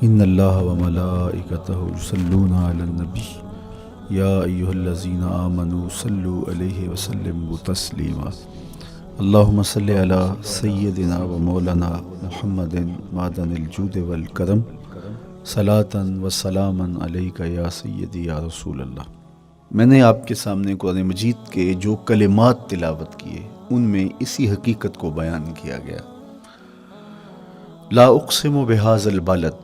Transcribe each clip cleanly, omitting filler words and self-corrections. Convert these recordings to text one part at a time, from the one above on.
ان اللہ وملائکتہ یصلون علی النبی یا ایھا الذین آمنوا صلوا علیہ وسلموا تسلیما اللہم صلی علی سیدنا و مولانا محمد معدن الجود والکرم صلاۃ و سلاما علیک یا سیدی یا رسول اللہ۔ میں نے آپ کے سامنے قرآن مجید کے جو کلمات تلاوت کیے ان میں اسی حقیقت کو بیان کیا گیا۔ لا اقسم بہذا البلد،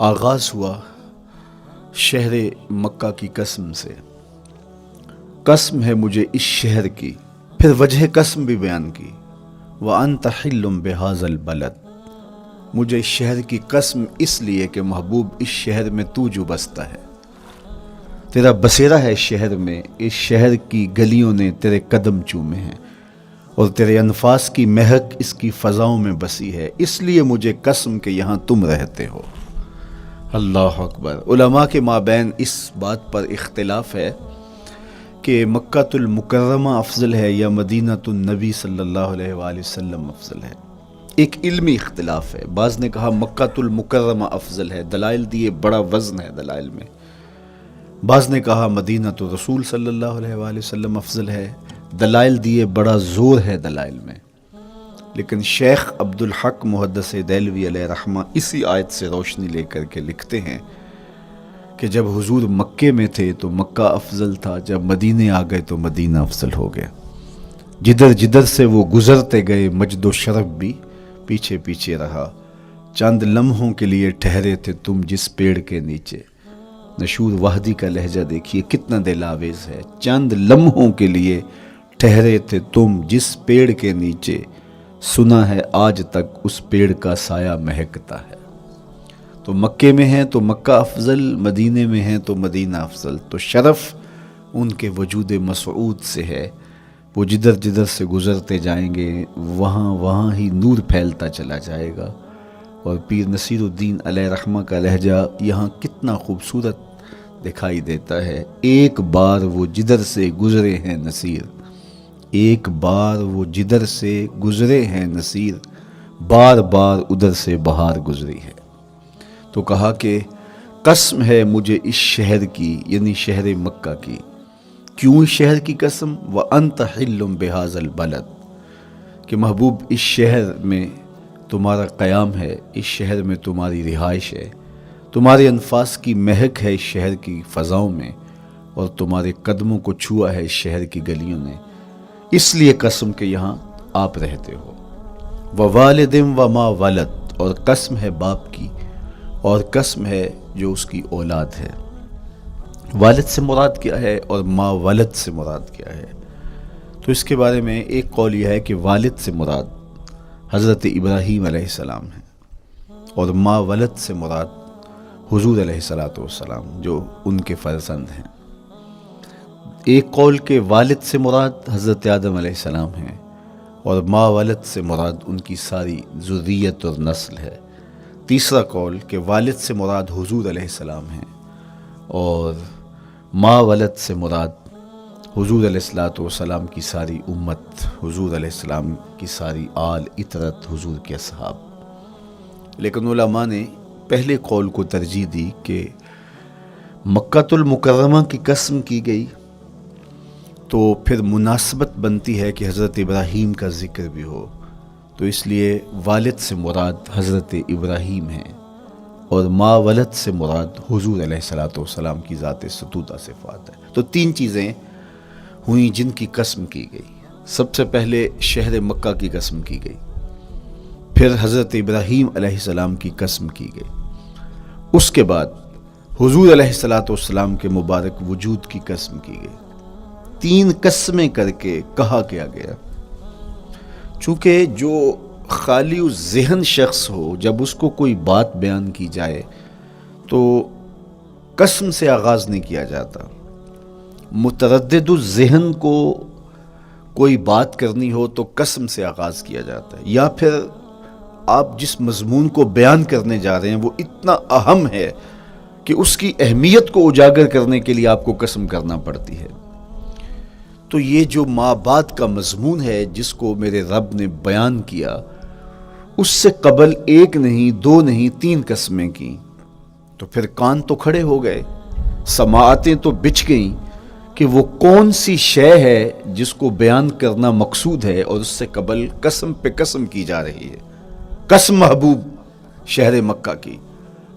آغاز ہوا شہر مکہ کی قسم سے، قسم ہے مجھے اس شہر کی، پھر وجہ قسم بھی بیان کی، وَأَنْتَ حِلٌّ بِهَذَا الْبَلَدِ، مجھے اس شہر کی قسم اس لیے کہ محبوب اس شہر میں تو جو بستا ہے، تیرا بسیرا ہے اس شہر میں، اس شہر کی گلیوں نے تیرے قدم چومے ہیں اور تیرے انفاس کی مہک اس کی فضاؤں میں بسی ہے، اس لیے مجھے قسم کہ یہاں تم رہتے ہو۔ اللہ اکبر۔ علماء کے مابین اس بات پر اختلاف ہے کہ مکہ المکرمہ افضل ہے یا مدینہ النبی صلی اللہ علیہ وآلہ وسلم افضل ہے۔ ایک علمی اختلاف ہے، بعض نے کہا مکہ المکرمہ افضل ہے، دلائل دیے، بڑا وزن ہے دلائل میں۔ بعض نے کہا مدینہ رسول صلی اللہ علیہ وآلہ وسلم افضل ہے، دلائل دیے، بڑا زور ہے دلائل میں۔ لیکن شیخ عبدالحق محدث دہلوی علیہ رحمہ اسی آیت سے روشنی لے کر کے لکھتے ہیں کہ جب حضور مکے میں تھے تو مکہ افضل تھا، جب مدینے آ گئے تو مدینہ افضل ہو گیا۔ جدھر جدھر سے وہ گزرتے گئے مجد و شرف بھی پیچھے پیچھے رہا، چند لمحوں کے لیے ٹھہرے تھے تم جس پیڑ کے نیچے۔ نشور وحدی کا لہجہ دیکھیے کتنا دل آویز ہے، چند لمحوں کے لیے ٹھہرے تھے تم جس پیڑ کے نیچے، سنا ہے آج تک اس پیڑ کا سایہ مہکتا ہے۔ تو مکے میں ہیں تو مکہ افضل، مدینے میں ہیں تو مدینہ افضل۔ تو شرف ان کے وجود مسعود سے ہے، وہ جدھر جدھر سے گزرتے جائیں گے وہاں وہاں ہی نور پھیلتا چلا جائے گا۔ اور پیر نصیر الدین علیہ رحمہ کا لہجہ یہاں کتنا خوبصورت دکھائی دیتا ہے۔ ایک بار وہ جدھر سے گزرے ہیں نصیر، ایک بار وہ جدھر سے گزرے ہیں نصیر، بار بار ادھر سے بہار گزری ہے۔ تو کہا کہ قسم ہے مجھے اس شہر کی، یعنی شہر مکہ کی۔ کیوں اس شہر کی قسم؟ وَأَنْتَ حِلٌّ بِهَذَا الْبَلَدِ، کہ محبوب اس شہر میں تمہارا قیام ہے، اس شہر میں تمہاری رہائش ہے، تمہارے انفاس کی مہک ہے اس شہر کی فضاؤں میں، اور تمہارے قدموں کو چھوا ہے اس شہر کی گلیوں نے، اس لیے قسم کہ یہاں آپ رہتے ہو۔ وَوَالِدٍ وَمَا وَلَدَ، اور قسم ہے باپ کی، اور قسم ہے جو اس کی اولاد ہے۔ والد سے مراد کیا ہے اور ما ولد سے مراد کیا ہے؟ تو اس کے بارے میں ایک قول یہ ہے کہ والد سے مراد حضرت ابراہیم علیہ السلام ہے، اور ما ولد سے مراد حضور علیہ السلام جو ان کے فرزند ہیں۔ ایک قول کہ والد سے مراد حضرت آدم علیہ السلام ہیں، اور ما ولد سے مراد ان کی ساری ذریت اور نسل ہے۔ تیسرا قول کہ والد سے مراد حضور علیہ السلام ہیں، اور ما ولد سے مراد حضور علیہ السلام کی ساری امت، حضور علیہ السلام کی ساری آل اطرت، حضور کے اصحاب۔ لیکن علماء نے پہلے قول کو ترجیح دی کہ مکہ المکرمہ کی قسم کی گئی تو پھر مناسبت بنتی ہے کہ حضرت ابراہیم کا ذکر بھی ہو، تو اس لیے والد سے مراد حضرت ابراہیم ہیں، اور ما ولد سے مراد حضور علیہ السلام کی ذات ستودہ صفات ہے۔ تو تین چیزیں ہوئیں جن کی قسم کی گئی۔ سب سے پہلے شہر مکہ کی قسم کی گئی، پھر حضرت ابراہیم علیہ السلام کی قسم کی گئی، اس کے بعد حضور علیہ السلام کے مبارک وجود کی قسم کی گئی۔ تین قسمیں کر کے کہا کیا گیا، چونکہ جو خالی ذہن شخص ہو، جب اس کو کوئی بات بیان کی جائے تو قسم سے آغاز نہیں کیا جاتا۔ متردد الذہن کو کوئی بات کرنی ہو تو قسم سے آغاز کیا جاتا ہے، یا پھر آپ جس مضمون کو بیان کرنے جا رہے ہیں وہ اتنا اہم ہے کہ اس کی اہمیت کو اجاگر کرنے کے لیے آپ کو قسم کرنا پڑتی ہے۔ تو یہ جو ماں بعد کا مضمون ہے جس کو میرے رب نے بیان کیا، اس سے قبل ایک نہیں، دو نہیں، تین قسمیں کی، تو پھر کان تو کھڑے ہو گئے، سماعتیں تو بچھ گئیں کہ وہ کون سی شے ہے جس کو بیان کرنا مقصود ہے، اور اس سے قبل قسم پہ قسم کی جا رہی ہے۔ قسم محبوب شہر مکہ کی،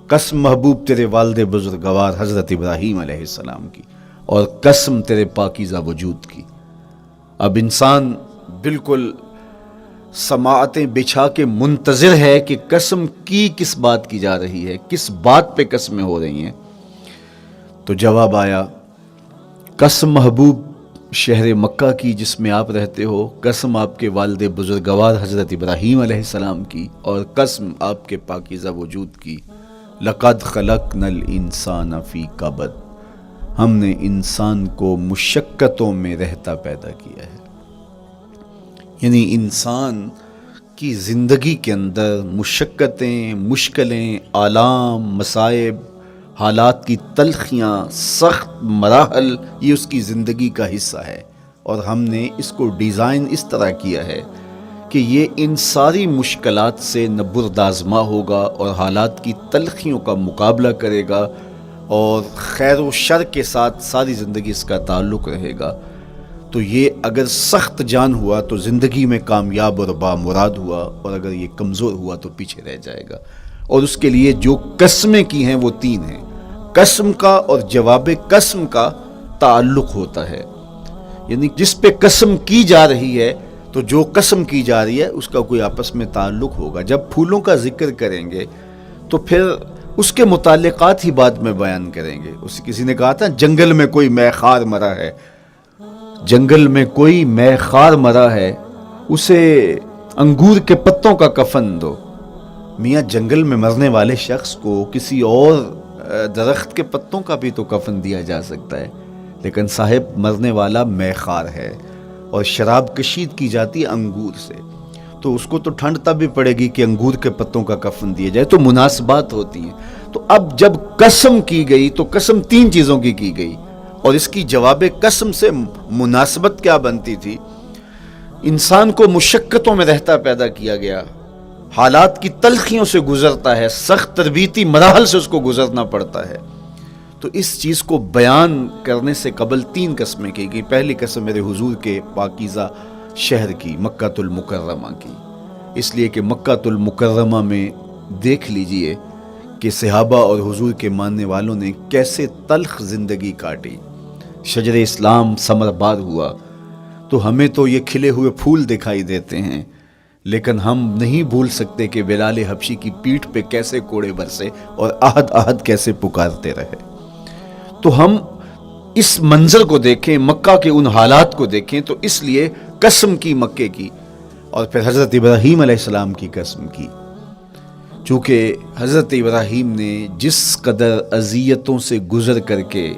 قسم محبوب تیرے والد بزرگوار حضرت ابراہیم علیہ السلام کی، اور قسم تیرے پاکیزہ وجود کی۔ اب انسان بالکل سماعتیں بچھا کے منتظر ہے کہ قسم کی کس بات کی جا رہی ہے، کس بات پہ قسمیں ہو رہی ہیں۔ تو جواب آیا، قسم محبوب شہر مکہ کی جس میں آپ رہتے ہو، قسم آپ کے والد بزرگوار حضرت ابراہیم علیہ السلام کی، اور قسم آپ کے پاکیزہ وجود کی۔ لقد خلقنا الانسان فی کبد، ہم نے انسان کو مشقتوں میں رہتا پیدا کیا ہے۔ یعنی انسان کی زندگی کے اندر مشقتیں، مشکلیں، آلام، مصائب، حالات کی تلخیاں، سخت مراحل، یہ اس کی زندگی کا حصہ ہے، اور ہم نے اس کو ڈیزائن اس طرح کیا ہے کہ یہ ان ساری مشکلات سے نہ بردآزما ہوگا، اور حالات کی تلخیوں کا مقابلہ کرے گا، اور خیر و شر کے ساتھ ساری زندگی اس کا تعلق رہے گا۔ تو یہ اگر سخت جان ہوا تو زندگی میں کامیاب اور بامراد ہوا، اور اگر یہ کمزور ہوا تو پیچھے رہ جائے گا۔ اور اس کے لیے جو قسمیں کی ہیں وہ تین ہیں۔ قسم کا اور جواب قسم کا تعلق ہوتا ہے، یعنی جس پہ قسم کی جا رہی ہے تو جو قسم کی جا رہی ہے اس کا کوئی آپس میں تعلق ہوگا۔ جب پھولوں کا ذکر کریں گے تو پھر اس کے متعلقات ہی بعد میں بیان کریں گے۔ کسی نے کہا تھا جنگل میں کوئی مے خار مرا ہے، جنگل میں کوئی مے خار مرا ہے، اسے انگور کے پتوں کا کفن دو۔ میاں جنگل میں مرنے والے شخص کو کسی اور درخت کے پتوں کا بھی تو کفن دیا جا سکتا ہے، لیکن صاحب مرنے والا مے خار ہے، اور شراب کشید کی جاتی ہے انگور سے، تو اس کو تو ٹھنڈ تب بھی پڑے گی کہ انگور کے پتوں کا کفن دیا جائے، تو مناسبات ہوتی ہیں۔ تو اب جب قسم کی گئی تو قسم تین چیزوں کی گئی، اور اس کی جواب قسم سے مناسبت کیا بنتی تھی؟ انسان کو مشقتوں میں رہتا پیدا کیا گیا، حالات کی تلخیوں سے گزرتا ہے، سخت تربیتی مراحل سے اس کو گزرنا پڑتا ہے۔ تو اس چیز کو بیان کرنے سے قبل تین قسمیں کی گئی۔ پہلی قسم میرے حضور کے پاکیزہ شہر کی، مکہ المکرمہ کی، اس لیے کہ مکہ المکرمہ میں دیکھ لیجئے کہ صحابہ اور حضور کے ماننے والوں نے کیسے تلخ زندگی کاٹی۔ شجر اسلام ثمر بار ہوا تو ہمیں تو یہ کھلے ہوئے پھول دکھائی دیتے ہیں، لیکن ہم نہیں بھول سکتے کہ بلال حبشی کی پیٹھ پہ کیسے کوڑے برسے اور احد احد کیسے پکارتے رہے۔ تو ہم اس منظر کو دیکھیں، مکہ کے ان حالات کو دیکھیں، تو اس لیے قسم کی مکے کی، اور پھر حضرت ابراہیم علیہ السلام کی قسم کی، چونکہ حضرت ابراہیم نے جس قدر اذیتوں سے گزر کر کے،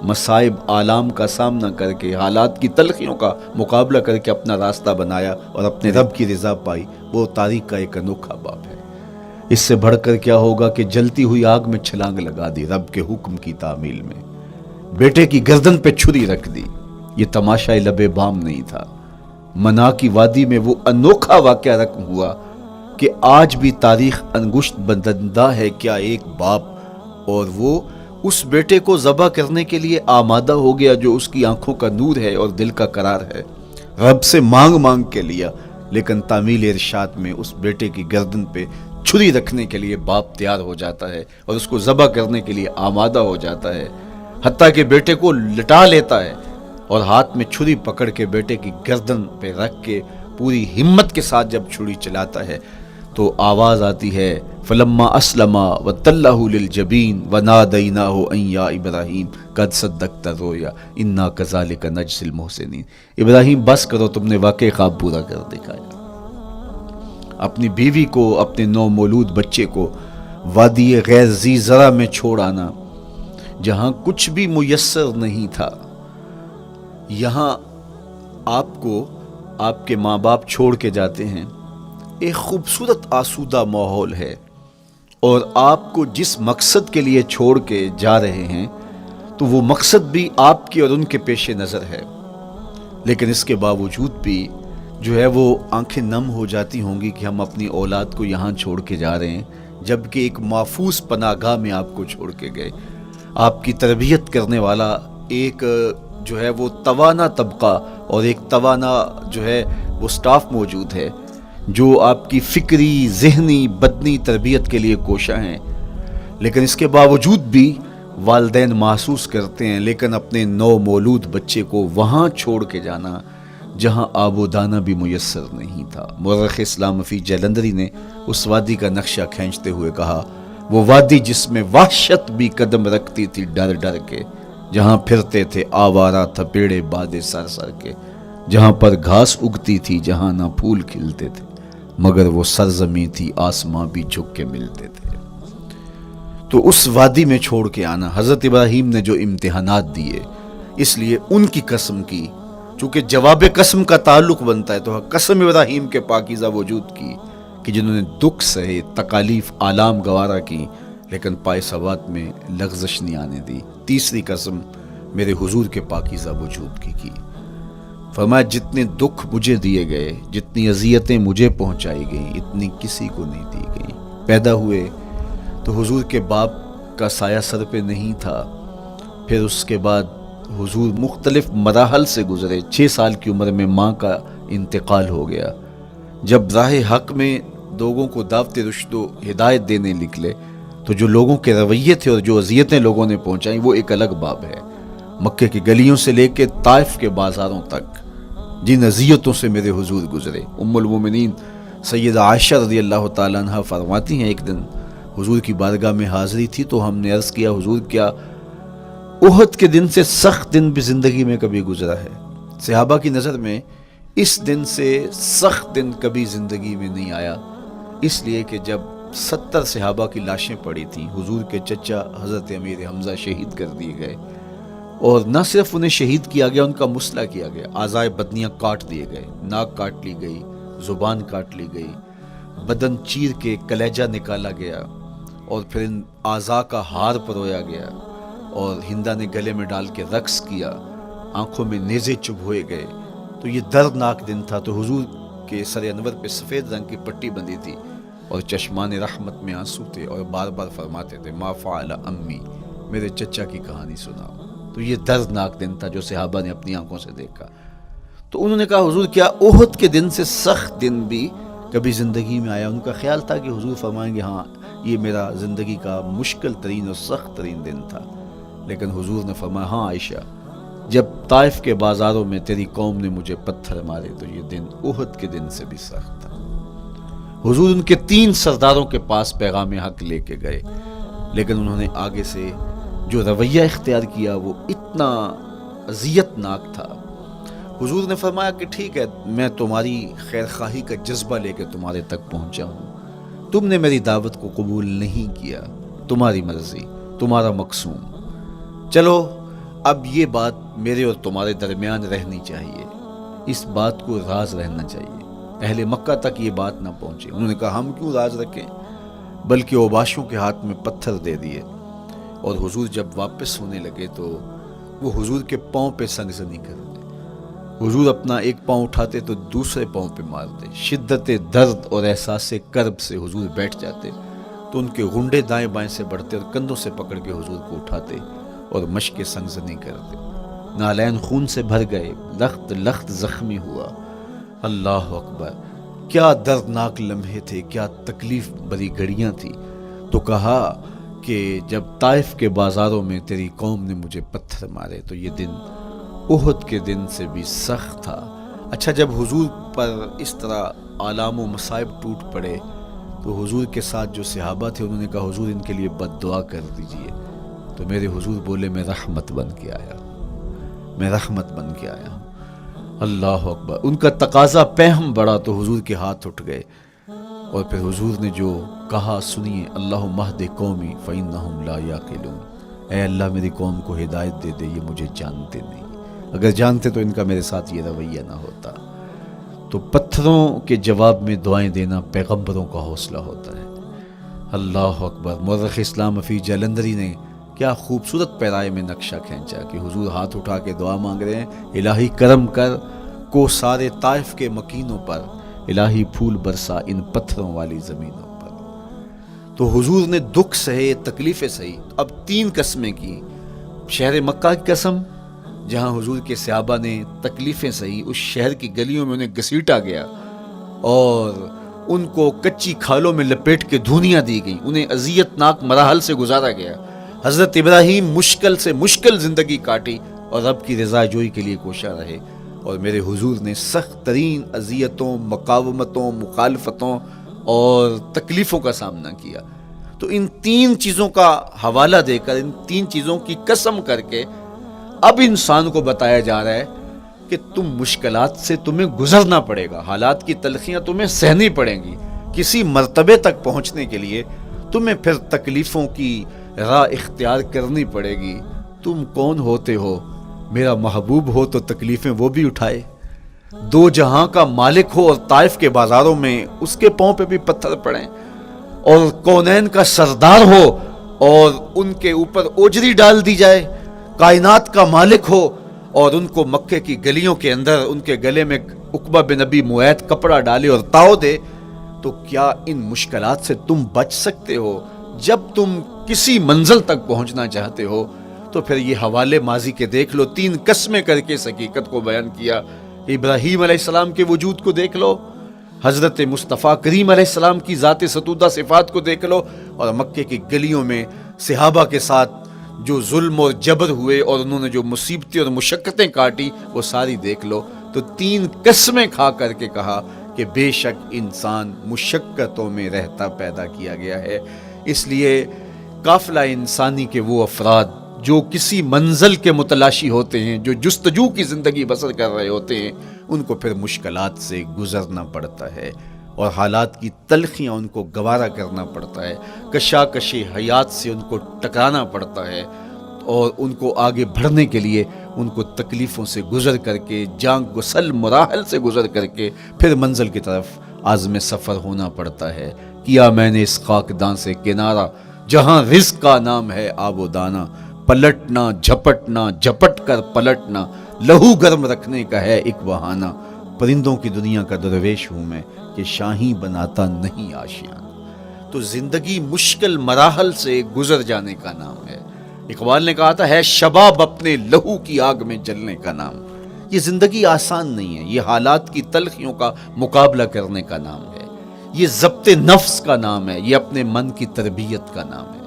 مصائب آلام کا سامنا کر کے، حالات کی تلخیوں کا مقابلہ کر کے اپنا راستہ بنایا اور اپنے رب کی رضا پائی، وہ تاریخ کا ایک انوکھا باب ہے۔ اس سے بڑھ کر کیا ہوگا کہ جلتی ہوئی آگ میں چھلانگ لگا دی رب کے حکم کی تعمیل میں، بیٹے کی گردن پہ چھری رکھ دی۔ یہ تماشا لب بام نہیں تھا، منا کی وادی میں وہ انوکھا واقعہ رقم ہوا کہ آج بھی تاریخ انگشت بدندہ ہے کیا ایک باپ، اور وہ اس بیٹے کو ذبح کرنے کے لیے آمادہ ہو گیا جو اس کی آنکھوں کا نور ہے اور دل کا قرار ہے، رب سے مانگ مانگ کے لیا، لیکن تعمیل ارشاد میں اس بیٹے کی گردن پہ چھری رکھنے کے لیے باپ تیار ہو جاتا ہے اور اس کو ذبح کرنے کے لیے آمادہ ہو جاتا ہے، حتیٰ کہ بیٹے کو لٹا لیتا ہے اور ہاتھ میں چھری پکڑ کے بیٹے کی گردن پہ رکھ کے پوری ہمت کے ساتھ جب چھری چلاتا ہے تو آواز آتی ہے فلما اسلما وتلہ للجبین ونادیناہ ان یا ابراہیم قد صدقت الرؤیا انا کذالک نجزی المحسنین۔ ابراہیم بس کرو، تم نے واقعی خواب پورا کر دکھایا۔ اپنی بیوی کو، اپنے نو مولود بچے کو وادی غیر ذی زرع میں چھوڑ آنا، جہاں کچھ بھی میسر نہیں تھا، یہاں آپ کو آپ کے ماں باپ چھوڑ کے جاتے ہیں، ایک خوبصورت آسودہ ماحول ہے، اور آپ کو جس مقصد کے لیے چھوڑ کے جا رہے ہیں تو وہ مقصد بھی آپ کے اور ان کے پیش نظر ہے، لیکن اس کے باوجود بھی جو ہے وہ آنکھیں نم ہو جاتی ہوں گی کہ ہم اپنی اولاد کو یہاں چھوڑ کے جا رہے ہیں، جبکہ ایک محفوظ پناہ گاہ میں آپ کو چھوڑ کے گئے۔ آپ کی تربیت کرنے والا ایک جو ہے وہ توانا طبقہ اور ایک توانا جو ہے وہ سٹاف موجود ہے جو آپ کی فکری، ذہنی، بدنی تربیت کے لیے کوشاں ہیں، لیکن اس کے باوجود بھی والدین محسوس کرتے ہیں لیکن اپنے نو مولود بچے کو وہاں چھوڑ کے جانا جہاں آب و دانہ بھی میسر نہیں تھا۔ مورخ اسلام فی جلندری نے اس وادی کا نقشہ کھینچتے ہوئے کہا، وہ وادی جس میں وحشت بھی قدم رکھتی تھی ڈر ڈر کے، جہاں پھرتے تھے آوارہ تھپیڑے بادے سر سر کے، جہاں پر گھاس اگتی تھی جہاں نہ پھول کھلتے تھے، مگر وہ سرزمین تھی آسماں بھی جھک کے ملتے تھے۔ تو اس وادی میں چھوڑ کے آنا، حضرت ابراہیم نے جو امتحانات دیے، اس لیے ان کی قسم کی، چونکہ جواب قسم کا تعلق بنتا ہے تو قسم ابراہیم کے پاکیزہ وجود کی کہ جنہوں نے دکھ سہے، تکالیف، آلام گوارا کی، لیکن پائے ثبات میں لغزش نہیں آنے دی۔ تیسری قسم میرے حضور کے پاکیزہ وجود کی فرمایا جتنے دکھ مجھے دیے گئے، جتنی اذیتیں مجھے پہنچائی گئیں، اتنی کسی کو نہیں دی گئیں۔ پیدا ہوئے تو حضور کے باپ کا سایہ سر پہ نہیں تھا، پھر اس کے بعد حضور مختلف مراحل سے گزرے۔ 6 سال کی عمر میں ماں کا انتقال ہو گیا۔ جب راہ حق میں لوگوں کو دعوت رشد و ہدایت دینے نکلے تو جو لوگوں کے رویے تھے اور جو اذیتیں لوگوں نے پہنچائیں وہ ایک الگ باب ہے۔ مکے کی گلیوں سے لے کے طائف کے بازاروں تک جن اذیتوں سے میرے حضور گزرے، ام المومنین سیدہ عائشہ رضی اللہ تعالیٰ عنہ فرماتی ہیں، ایک دن حضور کی بارگاہ میں حاضری تھی تو ہم نے عرض کیا، حضور کیا احد کے دن سے سخت دن بھی زندگی میں کبھی گزرا ہے؟ صحابہ کی نظر میں اس دن سے سخت دن کبھی زندگی میں نہیں آیا، اس لیے کہ جب 70 صحابہ کی لاشیں پڑی تھیں، حضور کے چچا حضرت امیر حمزہ شہید کر دیے گئے، اور نہ صرف انہیں شہید کیا گیا، ان کا مسئلہ کیا گیا، اعضائے بدنیاں کاٹ دیے گئے، ناک کاٹ لی گئی، زبان کاٹ لی گئی، بدن چیر کے کلیجہ نکالا گیا، اور پھر ان اعضاء کا ہار پرویا گیا، اور ہندا نے گلے میں ڈال کے رقص کیا، آنکھوں میں نیزے چبھوئے گئے۔ تو یہ دردناک دن تھا۔ تو حضور کے سر انور پہ سفید رنگ کی پٹی بندھی تھی اور چشمان رحمت میں آنسو تھے، اور بار بار فرماتے تھے، ما فعل امی، میرے چچا کی کہانی سناؤ۔ تو یہ دردناک دن تھا جو صحابہ نے اپنی آنکھوں سے دیکھا۔ تو انہوں نے کہا، حضور کیا احد کے دن سے سخت دن بھی کبھی زندگی میں آیا؟ ان کا خیال تھا کہ حضور فرمائیں گے ہاں یہ میرا زندگی کا مشکل ترین اور سخت ترین دن تھا، لیکن حضور نے فرمایا، ہاں عائشہ، جب طائف کے بازاروں میں تیری قوم نے مجھے پتھر مارے تو یہ دن احد کے دن سے بھی سخت تھا۔ حضور ان کے 3 سرداروں کے پاس پیغام حق لے کے گئے، لیکن انہوں نے آگے سے جو رویہ اختیار کیا وہ اتنا اذیت ناک تھا۔ حضور نے فرمایا کہ ٹھیک ہے، میں تمہاری خیر خواہی کا جذبہ لے کے تمہارے تک پہنچا ہوں، تم نے میری دعوت کو قبول نہیں کیا، تمہاری مرضی، تمہارا مقصوم، چلو اب یہ بات میرے اور تمہارے درمیان رہنی چاہیے، اس بات کو راز رہنا چاہیے، اہل مکہ تک یہ بات نہ پہنچے۔ انہوں نے کہا، ہم کیوں راز رکھیں؟ بلکہ اوباشوں کے ہاتھ میں پتھر دے دیے، اور حضور جب واپس ہونے لگے تو وہ حضور کے پاؤں پہ سنگزنی کرتے، حضور اپنا ایک پاؤں اٹھاتے تو دوسرے پاؤں پہ مارتے، شدت درد اور احساس کرب سے حضور بیٹھ جاتے تو ان کے غنڈے دائیں بائیں سے بڑھتے اور کندھوں سے پکڑ کے حضور کو اٹھاتے اور مشق سنگزنی کرتے۔ نالین خون سے بھر گئے، لخت لخت زخمی ہوا۔ اللہ اکبر، کیا دردناک لمحے تھے، کیا تکلیف بری گھڑیاں تھی۔ تو کہا کہ جب طائف کے بازاروں میں تیری قوم نے مجھے پتھر مارے تو یہ دن احد کے دن سے بھی سخت تھا۔ اچھا، جب حضور پر اس طرح آلام و مصائب ٹوٹ پڑے تو حضور کے ساتھ جو صحابہ تھے انہوں نے کہا، حضور ان کے لیے بد دعا کر دیجئے۔ تو میرے حضور بولے، میں رحمت بن کے آیا، میں رحمت بن کے آیا ہوں۔ اللہ اکبر، ان کا تقاضا پہم بڑا تو حضور کے ہاتھ اٹھ گئے، اور پھر حضور نے جو کہا سنیے، اللہم اہد قومی فإنہم لا یعقلون، اے اللہ میری قوم کو ہدایت دے دے، یہ مجھے جانتے نہیں، اگر جانتے تو ان کا میرے ساتھ یہ رویہ نہ ہوتا۔ تو پتھروں کے جواب میں دعائیں دینا پیغمبروں کا حوصلہ ہوتا ہے۔ اللہ اکبر، مورخ اسلام فی جلندری نے کیا خوبصورت پیرائے میں نقشہ کھینچا کہ حضور ہاتھ اٹھا کے دعا مانگ رہے ہیں، الہی کرم کر، کو سارے طائف کے مکینوں پر، الہی پھول برسا ان پتھروں والی زمینوں پر۔ تو حضور نے دکھ سہے، تکلیفیں سہی، اب 3 قسمیں کی۔ شہر مکہ کی قسم، جہاں حضور کے صحابہ نے تکلیفیں سہی، اس شہر کی گلیوں میں انہیں گھسیٹا گیا اور ان کو کچی کھالوں میں لپیٹ کے دھونیاں دی گئی، انہیں اذیت ناک مراحل سے گزارا گیا۔ حضرت ابراہیم مشکل سے مشکل زندگی کاٹی اور رب کی رضا جوئی کے لیے کوشاں رہے، اور میرے حضور نے سخت ترین اذیتوں، مقاومتوں، مخالفتوں اور تکلیفوں کا سامنا کیا۔ تو ان 3 چیزوں کا حوالہ دے کر، ان 3 چیزوں کی قسم کر کے اب انسان کو بتایا جا رہا ہے کہ تم مشکلات سے تمہیں گزرنا پڑے گا، حالات کی تلخیاں تمہیں سہنی پڑیں گی، کسی مرتبے تک پہنچنے کے لیے تمہیں پھر تکلیفوں کی راہ اختیار کرنی پڑے گی۔ تم کون ہوتے ہو؟ میرا محبوب ہو تو تکلیفیں وہ بھی اٹھائے، 2 جہاں کا مالک ہو اور طائف کے بازاروں میں اس کے پاؤں پہ بھی پتھر پڑیں، اور کونین کا سردار ہو اور ان کے اوپر اوجری ڈال دی جائے، کائنات کا مالک ہو اور ان کو مکے کی گلیوں کے اندر ان کے گلے میں عقبہ بن ابی معیط کپڑا ڈالے اور تاؤ دے، تو کیا ان مشکلات سے تم بچ سکتے ہو؟ جب تم کسی منزل تک پہنچنا چاہتے ہو تو پھر یہ حوالے ماضی کے دیکھ لو، 3 قسمیں کر کے اس حقیقت کو بیان کیا۔ ابراہیم علیہ السلام کے وجود کو دیکھ لو، حضرت مصطفیٰ کریم علیہ السلام کی ذات ستودہ صفات کو دیکھ لو، اور مکے کی گلیوں میں صحابہ کے ساتھ جو ظلم اور جبر ہوئے اور انہوں نے جو مصیبتیں اور مشقتیں کاٹی وہ ساری دیکھ لو۔ تو 3 قسمیں کھا کر کے کہا کہ بے شک انسان مشقتوں میں رہتا پیدا کیا گیا ہے۔ اس لیے قافلہ انسانی کے وہ افراد جو کسی منزل کے متلاشی ہوتے ہیں، جو جستجو کی زندگی بسر کر رہے ہوتے ہیں، ان کو پھر مشکلات سے گزرنا پڑتا ہے اور حالات کی تلخیاں ان کو گوارا کرنا پڑتا ہے، کشاکش حیات سے ان کو ٹکرانا پڑتا ہے، اور ان کو آگے بڑھنے کے لیے ان کو تکلیفوں سے گزر کر کے، جانگ گسل مراحل سے گزر کر کے پھر منزل کی طرف عازم سفر ہونا پڑتا ہے۔ کیا میں نے اس خاکدان سے کنارہ، جہاں رزق کا نام ہے آب و دانہ، پلٹنا جھپٹنا جھپٹ کر پلٹنا، لہو گرم رکھنے کا ہے ایک بہانہ، پرندوں کی دنیا کا درویش ہوں میں کہ شاہی بناتا نہیں آشیان۔ تو زندگی مشکل مراحل سے گزر جانے کا نام ہے۔ اقبال نے کہا تھا ہے شباب اپنے لہو کی آگ میں جلنے کا نام۔ یہ زندگی آسان نہیں ہے، یہ حالات کی تلخیوں کا مقابلہ کرنے کا نام ہے، یہ ضبط نفس کا نام ہے، یہ اپنے من کی تربیت کا نام ہے۔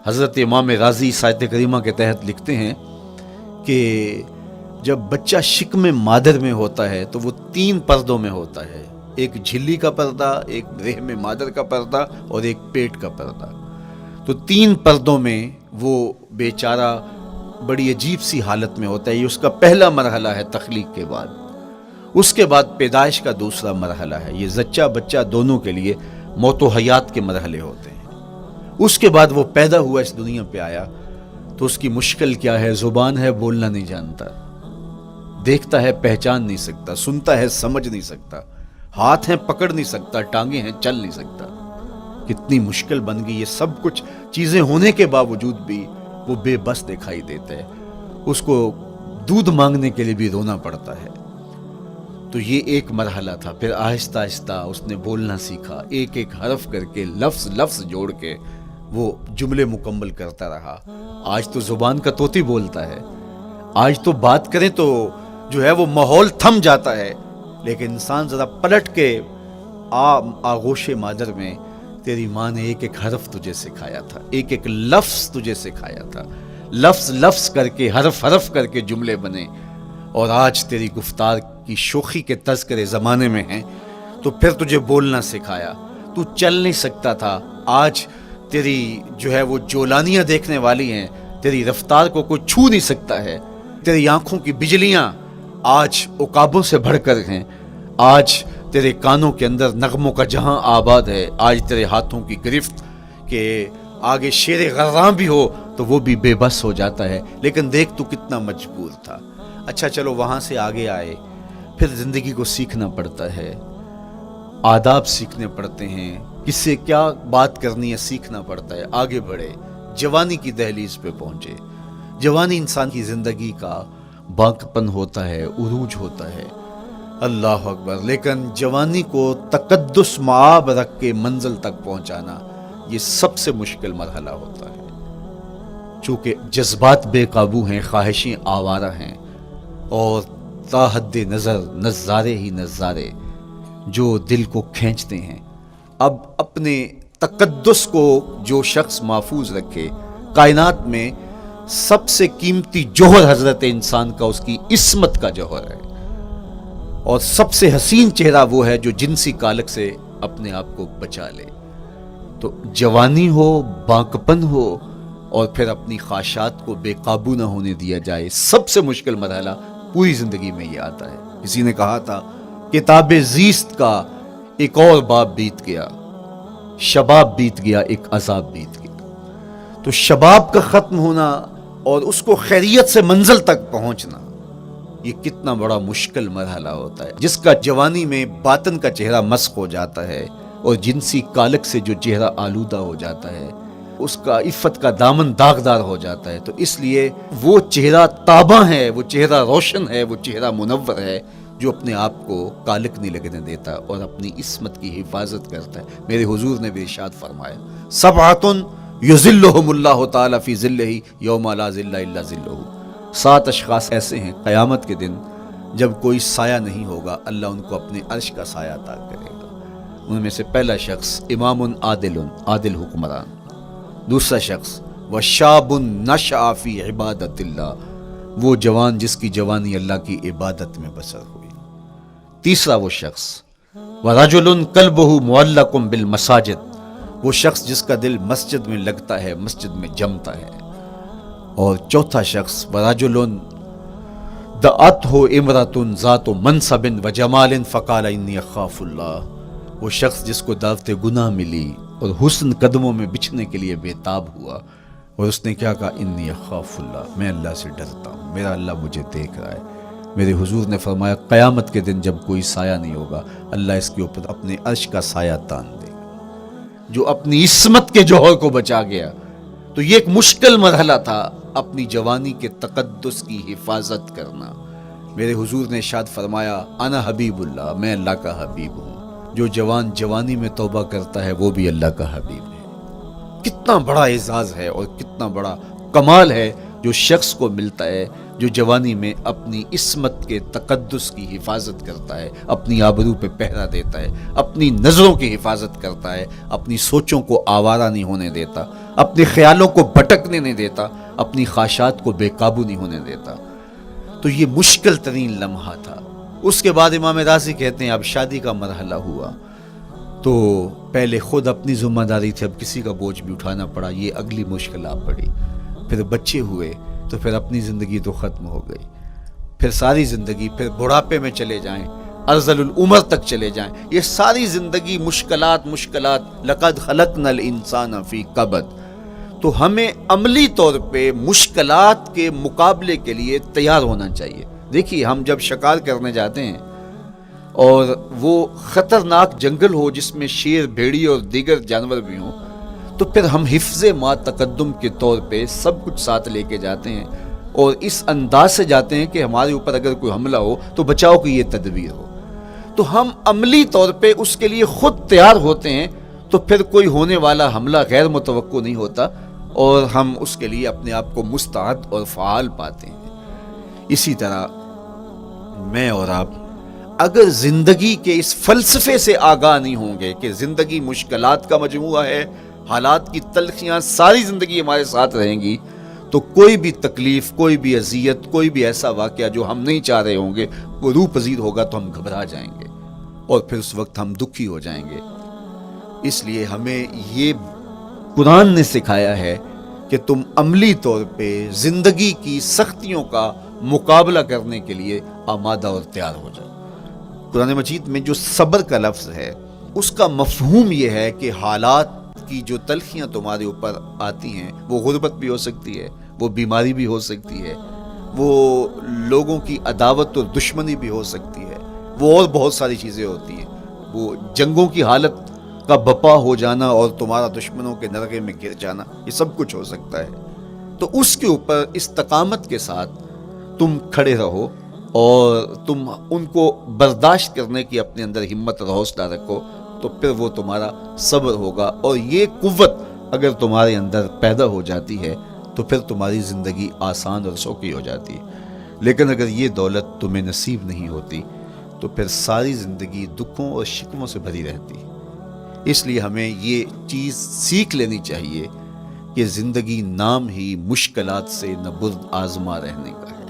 حضرت امام رازی آیت کریمہ کے تحت لکھتے ہیں کہ جب بچہ شکم مادر میں ہوتا ہے تو وہ 3 پردوں میں ہوتا ہے، ایک جھلی کا پردہ، ایک رحم مادر کا پردہ اور ایک پیٹ کا پردہ۔ تو 3 پردوں میں وہ بیچارہ بڑی عجیب سی حالت میں ہوتا ہے۔ یہ اس کا پہلا مرحلہ ہے تخلیق کے بعد۔ اس کے بعد پیدائش کا دوسرا مرحلہ ہے، یہ زچہ بچہ دونوں کے لیے موت و حیات کے مرحلے ہوتے ہیں۔ اس کے بعد وہ پیدا ہوا، اس دنیا پہ آیا، تو اس کی مشکل کیا ہے؟ زبان ہے، بولنا نہیں جانتا، دیکھتا ہے پہچان نہیں سکتا، سنتا ہے سمجھ نہیں سکتا، ہاتھ ہیں پکڑ نہیں سکتا، ٹانگیں ہیں چل نہیں سکتا۔ کتنی مشکل بن گئی، یہ سب کچھ چیزیں ہونے کے باوجود بھی وہ بے بس دکھائی دیتا ہے، اس کو دودھ مانگنے کے لیے بھی رونا پڑتا ہے۔ تو یہ ایک مرحلہ تھا۔ پھر آہستہ آہستہ اس نے بولنا سیکھا، ایک ایک حرف کر کے، لفظ لفظ جوڑ کے وہ جملے مکمل کرتا رہا۔ آج تو زبان کا طوطی بولتا ہے، آج تو بات کریں تو جو ہے وہ ماحول تھم جاتا ہے، لیکن انسان ذرا پلٹ کے آغوش مادر میں تیری ماں نے ایک ایک حرف تجھے سکھایا تھا، ایک ایک لفظ تجھے سکھایا تھا، لفظ لفظ کر کے، حرف حرف کر کے جملے بنے، اور آج تیری گفتار کی شوخی کے تذکرے زمانے میں ہیں، تو پھر تجھے بولنا سکھایا۔ تو چل نہیں سکتا تھا، آج تیری جو ہے وہ جولانیاں دیکھنے والی ہیں، تیری رفتار کو کوئی چھو نہیں سکتا ہے، تیری آنکھوں کی بجلیاں آج عقابوں سے بڑھ کر ہیں، آج تیرے کانوں کے اندر نغموں کا جہاں آباد ہے، آج تیرے ہاتھوں کی گرفت کہ آگے شیر غراں بھی ہو تو وہ بھی بے بس ہو جاتا ہے، لیکن دیکھ تو کتنا مجبور تھا۔ اچھا چلو وہاں سے آگے آئے، پھر زندگی کو سیکھنا پڑتا ہے، آداب سیکھنے پڑتے ہیں، کس سے کیا بات کرنی ہے سیکھنا پڑتا ہے، آگے بڑھے، جوانی کی دہلیز پہ پہنچے۔ جوانی انسان کی زندگی کا باقپن ہوتا ہے، عروج ہوتا ہے، اللہ اکبر. لیکن جوانی کو تقدس معاب رکھ کے منزل تک پہنچانا یہ سب سے مشکل مرحلہ ہوتا ہے، چونکہ جذبات بے قابو ہیں، خواہشیں آوارہ ہیں، اور تا حد نظر نظارے ہی نظارے جو دل کو کھینچتے ہیں. اب اپنے تقدس کو جو شخص محفوظ رکھے، کائنات میں سب سے قیمتی جوہر حضرت انسان کا اس کی عصمت کا جوہر ہے، اور سب سے حسین چہرہ وہ ہے جو جنسی کالک سے اپنے آپ کو بچا لے. تو جوانی ہو، بانکپن ہو، اور پھر اپنی خواہشات کو بے قابو نہ ہونے دیا جائے، سب سے مشکل مرحلہ پوری زندگی میں یہ آتا ہے. کسی نے کہا تھا کتاب زیست کا ایک اور باب بیت گیا، شباب بیت گیا، ایک عذاب بیت گیا. تو شباب کا ختم ہونا اور اس کو خیریت سے منزل تک پہنچنا، یہ کتنا بڑا مشکل مرحلہ ہوتا ہے. جس کا جوانی میں باطن کا چہرہ مسخ ہو جاتا ہے اور جنسی کالک سے جو چہرہ آلودہ ہو جاتا ہے، اس کا عفت کا دامن داغدار ہو جاتا ہے. تو اس لیے وہ چہرہ تاباں ہے، وہ چہرہ روشن ہے، وہ چہرہ منور ہے جو اپنے آپ کو کالک نہیں لگنے دیتا اور اپنی عصمت کی حفاظت کرتا ہے. میرے حضور نے بھی ارشاد فرمایا، سبعۃ یظلھم اللہ تعالی فی ظلہ یوم لا ظل الا ظلہ. 7 اشخاص ایسے ہیں قیامت کے دن جب کوئی سایہ نہیں ہوگا، اللہ ان کو اپنے عرش کا سایہ عطا کرے گا. ان میں سے پہلا شخص امام عادل حکمران. دوسرا شخص وشاب نشأ فی عبادت اللہ، وہ جوان جس کی جوانی اللہ کی عبادت میں بسر ہوئی. تیسرا وہ شخص ورجل قلبہ معلق بالمساجد، وہ شخص جس کا دل مسجد میں لگتا ہے، مسجد میں جمتا ہے. اور چوتھا شخص ورجل دعته امرأة ذات منصب وجمال فقال انی اخاف اللہ، وہ شخص جس کو دعوت گناہ ملی اور حسن قدموں میں بچھنے کے لیے بےتاب ہوا، اور اس نے کیا کہا، انی اخاف اللہ، میں اللہ سے ڈرتا ہوں، میرا اللہ مجھے دیکھ رہا ہے. میرے حضور نے فرمایا قیامت کے دن جب کوئی سایہ نہیں ہوگا، اللہ اس کے اوپر اپنے عرش کا سایہ تان دے گا. جو اپنی عصمت کے جوہر کو بچا گیا. تو یہ ایک مشکل مرحلہ تھا، اپنی جوانی کے تقدس کی حفاظت کرنا. میرے حضور نے ارشاد فرمایا انا حبیب اللہ، میں اللہ کا حبیب ہوں. جو جوان جوانی میں توبہ کرتا ہے وہ بھی اللہ کا حبیب ہے. کتنا بڑا اعزاز ہے اور کتنا بڑا کمال ہے جو شخص کو ملتا ہے جو جوانی میں اپنی عصمت کے تقدس کی حفاظت کرتا ہے، اپنی آبرو پہ پہرا دیتا ہے، اپنی نظروں کی حفاظت کرتا ہے، اپنی سوچوں کو آوارہ نہیں ہونے دیتا، اپنے خیالوں کو بھٹکنے نہیں دیتا، اپنی خواہشات کو بے قابو نہیں ہونے دیتا. تو یہ مشکل ترین لمحہ تھا. اس کے بعد امام راضی کہتے ہیں اب شادی کا مرحلہ ہوا تو پہلے خود اپنی ذمہ داری تھی، اب کسی کا بوجھ بھی اٹھانا پڑا، یہ اگلی مشکل آ پڑی. پھر بچے ہوئے تو پھر اپنی زندگی تو ختم ہو گئی. پھر ساری زندگی، پھر بڑھاپے میں چلے جائیں، ارذل العمر تک چلے جائیں، یہ ساری زندگی مشکلات. لقد خلقنا الانسان فی کبد. تو ہمیں عملی طور پہ مشکلات کے مقابلے کے لیے تیار ہونا چاہیے. دیکھیے ہم جب شکار کرنے جاتے ہیں اور وہ خطرناک جنگل ہو جس میں شیر، بھیڑی اور دیگر جانور بھی ہوں، تو پھر ہم حفظ ما تقدم کے طور پہ سب کچھ ساتھ لے کے جاتے ہیں اور اس انداز سے جاتے ہیں کہ ہمارے اوپر اگر کوئی حملہ ہو تو بچاؤ کی یہ تدبیر ہو. تو ہم عملی طور پہ اس کے لیے خود تیار ہوتے ہیں، تو پھر کوئی ہونے والا حملہ غیر متوقع نہیں ہوتا اور ہم اس کے لیے اپنے آپ کو مستعد اور فعال پاتے ہیں. اسی طرح میں اور آپ اگر زندگی کے اس فلسفے سے آگاہ نہیں ہوں گے کہ زندگی مشکلات کا مجموعہ ہے، حالات کی تلخیاں ساری زندگی ہمارے ساتھ رہیں گی، تو کوئی بھی تکلیف، کوئی بھی اذیت، کوئی بھی ایسا واقعہ جو ہم نہیں چاہ رہے ہوں گے وہ روح پذیر ہوگا تو ہم گھبرا جائیں گے اور پھر اس وقت ہم دکھی ہو جائیں گے. اس لیے ہمیں یہ قرآن نے سکھایا ہے کہ تم عملی طور پہ زندگی کی سختیوں کا مقابلہ کرنے کے لیے آمادہ اور تیار ہو جاؤ. قرآن مجید میں جو صبر کا لفظ ہے اس کا مفہوم یہ ہے کہ حالات کی جو تلخیاں تمہارے اوپر آتی ہیں، وہ غربت بھی ہو سکتی ہے، وہ بیماری بھی ہو سکتی ہے، وہ لوگوں کی عداوت اور دشمنی بھی ہو سکتی ہے، وہ اور بہت ساری چیزیں ہوتی ہیں، وہ جنگوں کی حالت کا بپا ہو جانا اور تمہارا دشمنوں کے نرغے میں گر جانا، یہ سب کچھ ہو سکتا ہے. تو اس کے اوپر استقامت کے ساتھ تم کھڑے رہو اور تم ان کو برداشت کرنے کی اپنے اندر ہمت اور حوصلہ رکھو تو پھر وہ تمہارا صبر ہوگا، اور یہ قوت اگر تمہارے اندر پیدا ہو جاتی ہے تو پھر تمہاری زندگی آسان اور سوکھی ہو جاتی ہے۔ لیکن اگر یہ دولت تمہیں نصیب نہیں ہوتی تو پھر ساری زندگی دکھوں اور شکووں سے بھری رہتی ہے۔ اس لیے ہمیں یہ چیز سیکھ لینی چاہیے کہ زندگی نام ہی مشکلات سے نبرد آزما رہنے کا ہے۔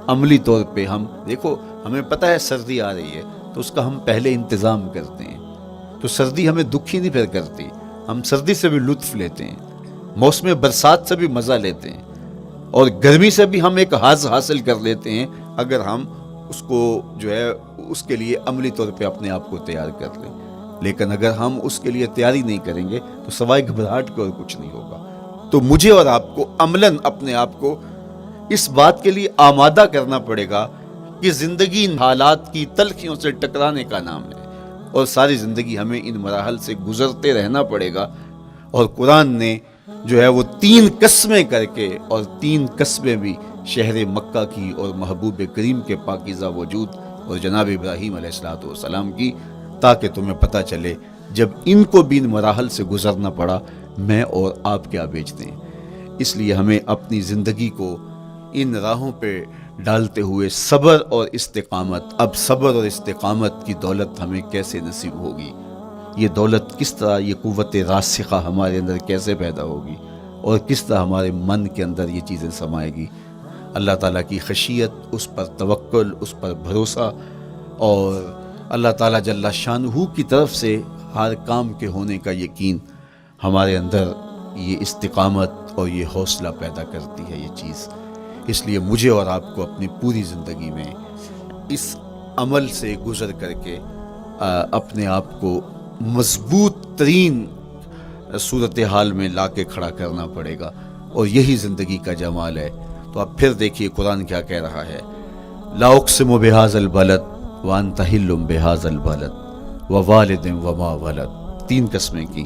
عملی طور پہ ہم دیکھو، ہمیں پتہ ہے سردی آ رہی ہے تو اس کا ہم پہلے انتظام کرتے ہیں، تو سردی ہمیں دکھی نہیں پھر کرتی، ہم سردی سے بھی لطف لیتے ہیں، موسم برسات سے بھی مزہ لیتے ہیں، اور گرمی سے بھی ہم ایک حاص حاصل کر لیتے ہیں اگر ہم اس کو جو ہے اس کے لیے عملی طور پہ اپنے آپ کو تیار کر لیں۔ لیکن اگر ہم اس کے لیے تیاری نہیں کریں گے تو سوائے گھبراہٹ کے اور کچھ نہیں ہوگا۔ تو مجھے اور آپ کو عملاً اپنے آپ کو اس بات کے لیے آمادہ کرنا پڑے گا کہ زندگی ان حالات کی تلخیوں سے ٹکرانے کا نام ہے، اور ساری زندگی ہمیں ان مراحل سے گزرتے رہنا پڑے گا۔ اور قرآن نے جو ہے وہ 3 قسمیں کر کے، اور 3 قسمیں بھی شہر مکہ کی اور محبوب کریم کے پاکیزہ وجود اور جناب ابراہیم علیہ السلام کی، تاکہ تمہیں پتہ چلے جب ان کو بھی ان مراحل سے گزرنا پڑا میں اور آپ کیا بیچتے ہیں۔ اس لیے ہمیں اپنی زندگی کو ان راہوں پہ ڈالتے ہوئے صبر اور استقامت، اب صبر اور استقامت کی دولت ہمیں کیسے نصیب ہوگی، یہ دولت کس طرح، یہ قوت راسخہ ہمارے اندر کیسے پیدا ہوگی، اور کس طرح ہمارے من کے اندر یہ چیزیں سمائے گی۔ اللہ تعالیٰ کی خشیت، اس پر توکل، اس پر بھروسہ، اور اللہ تعالیٰ جل شانہ کی طرف سے ہر کام کے ہونے کا یقین ہمارے اندر یہ استقامت اور یہ حوصلہ پیدا کرتی ہے یہ چیز۔ اس لیے مجھے اور آپ کو اپنی پوری زندگی میں اس عمل سے گزر کر کے اپنے آپ کو مضبوط ترین صورتحال میں لا کے کھڑا کرنا پڑے گا، اور یہی زندگی کا جمال ہے۔ تو اب پھر دیکھیے قرآن کیا کہہ رہا ہے، لا اقسم بہذا البلد وانت حل بہذا البلد ووالد وما ولد، 3 قسمیں کی۔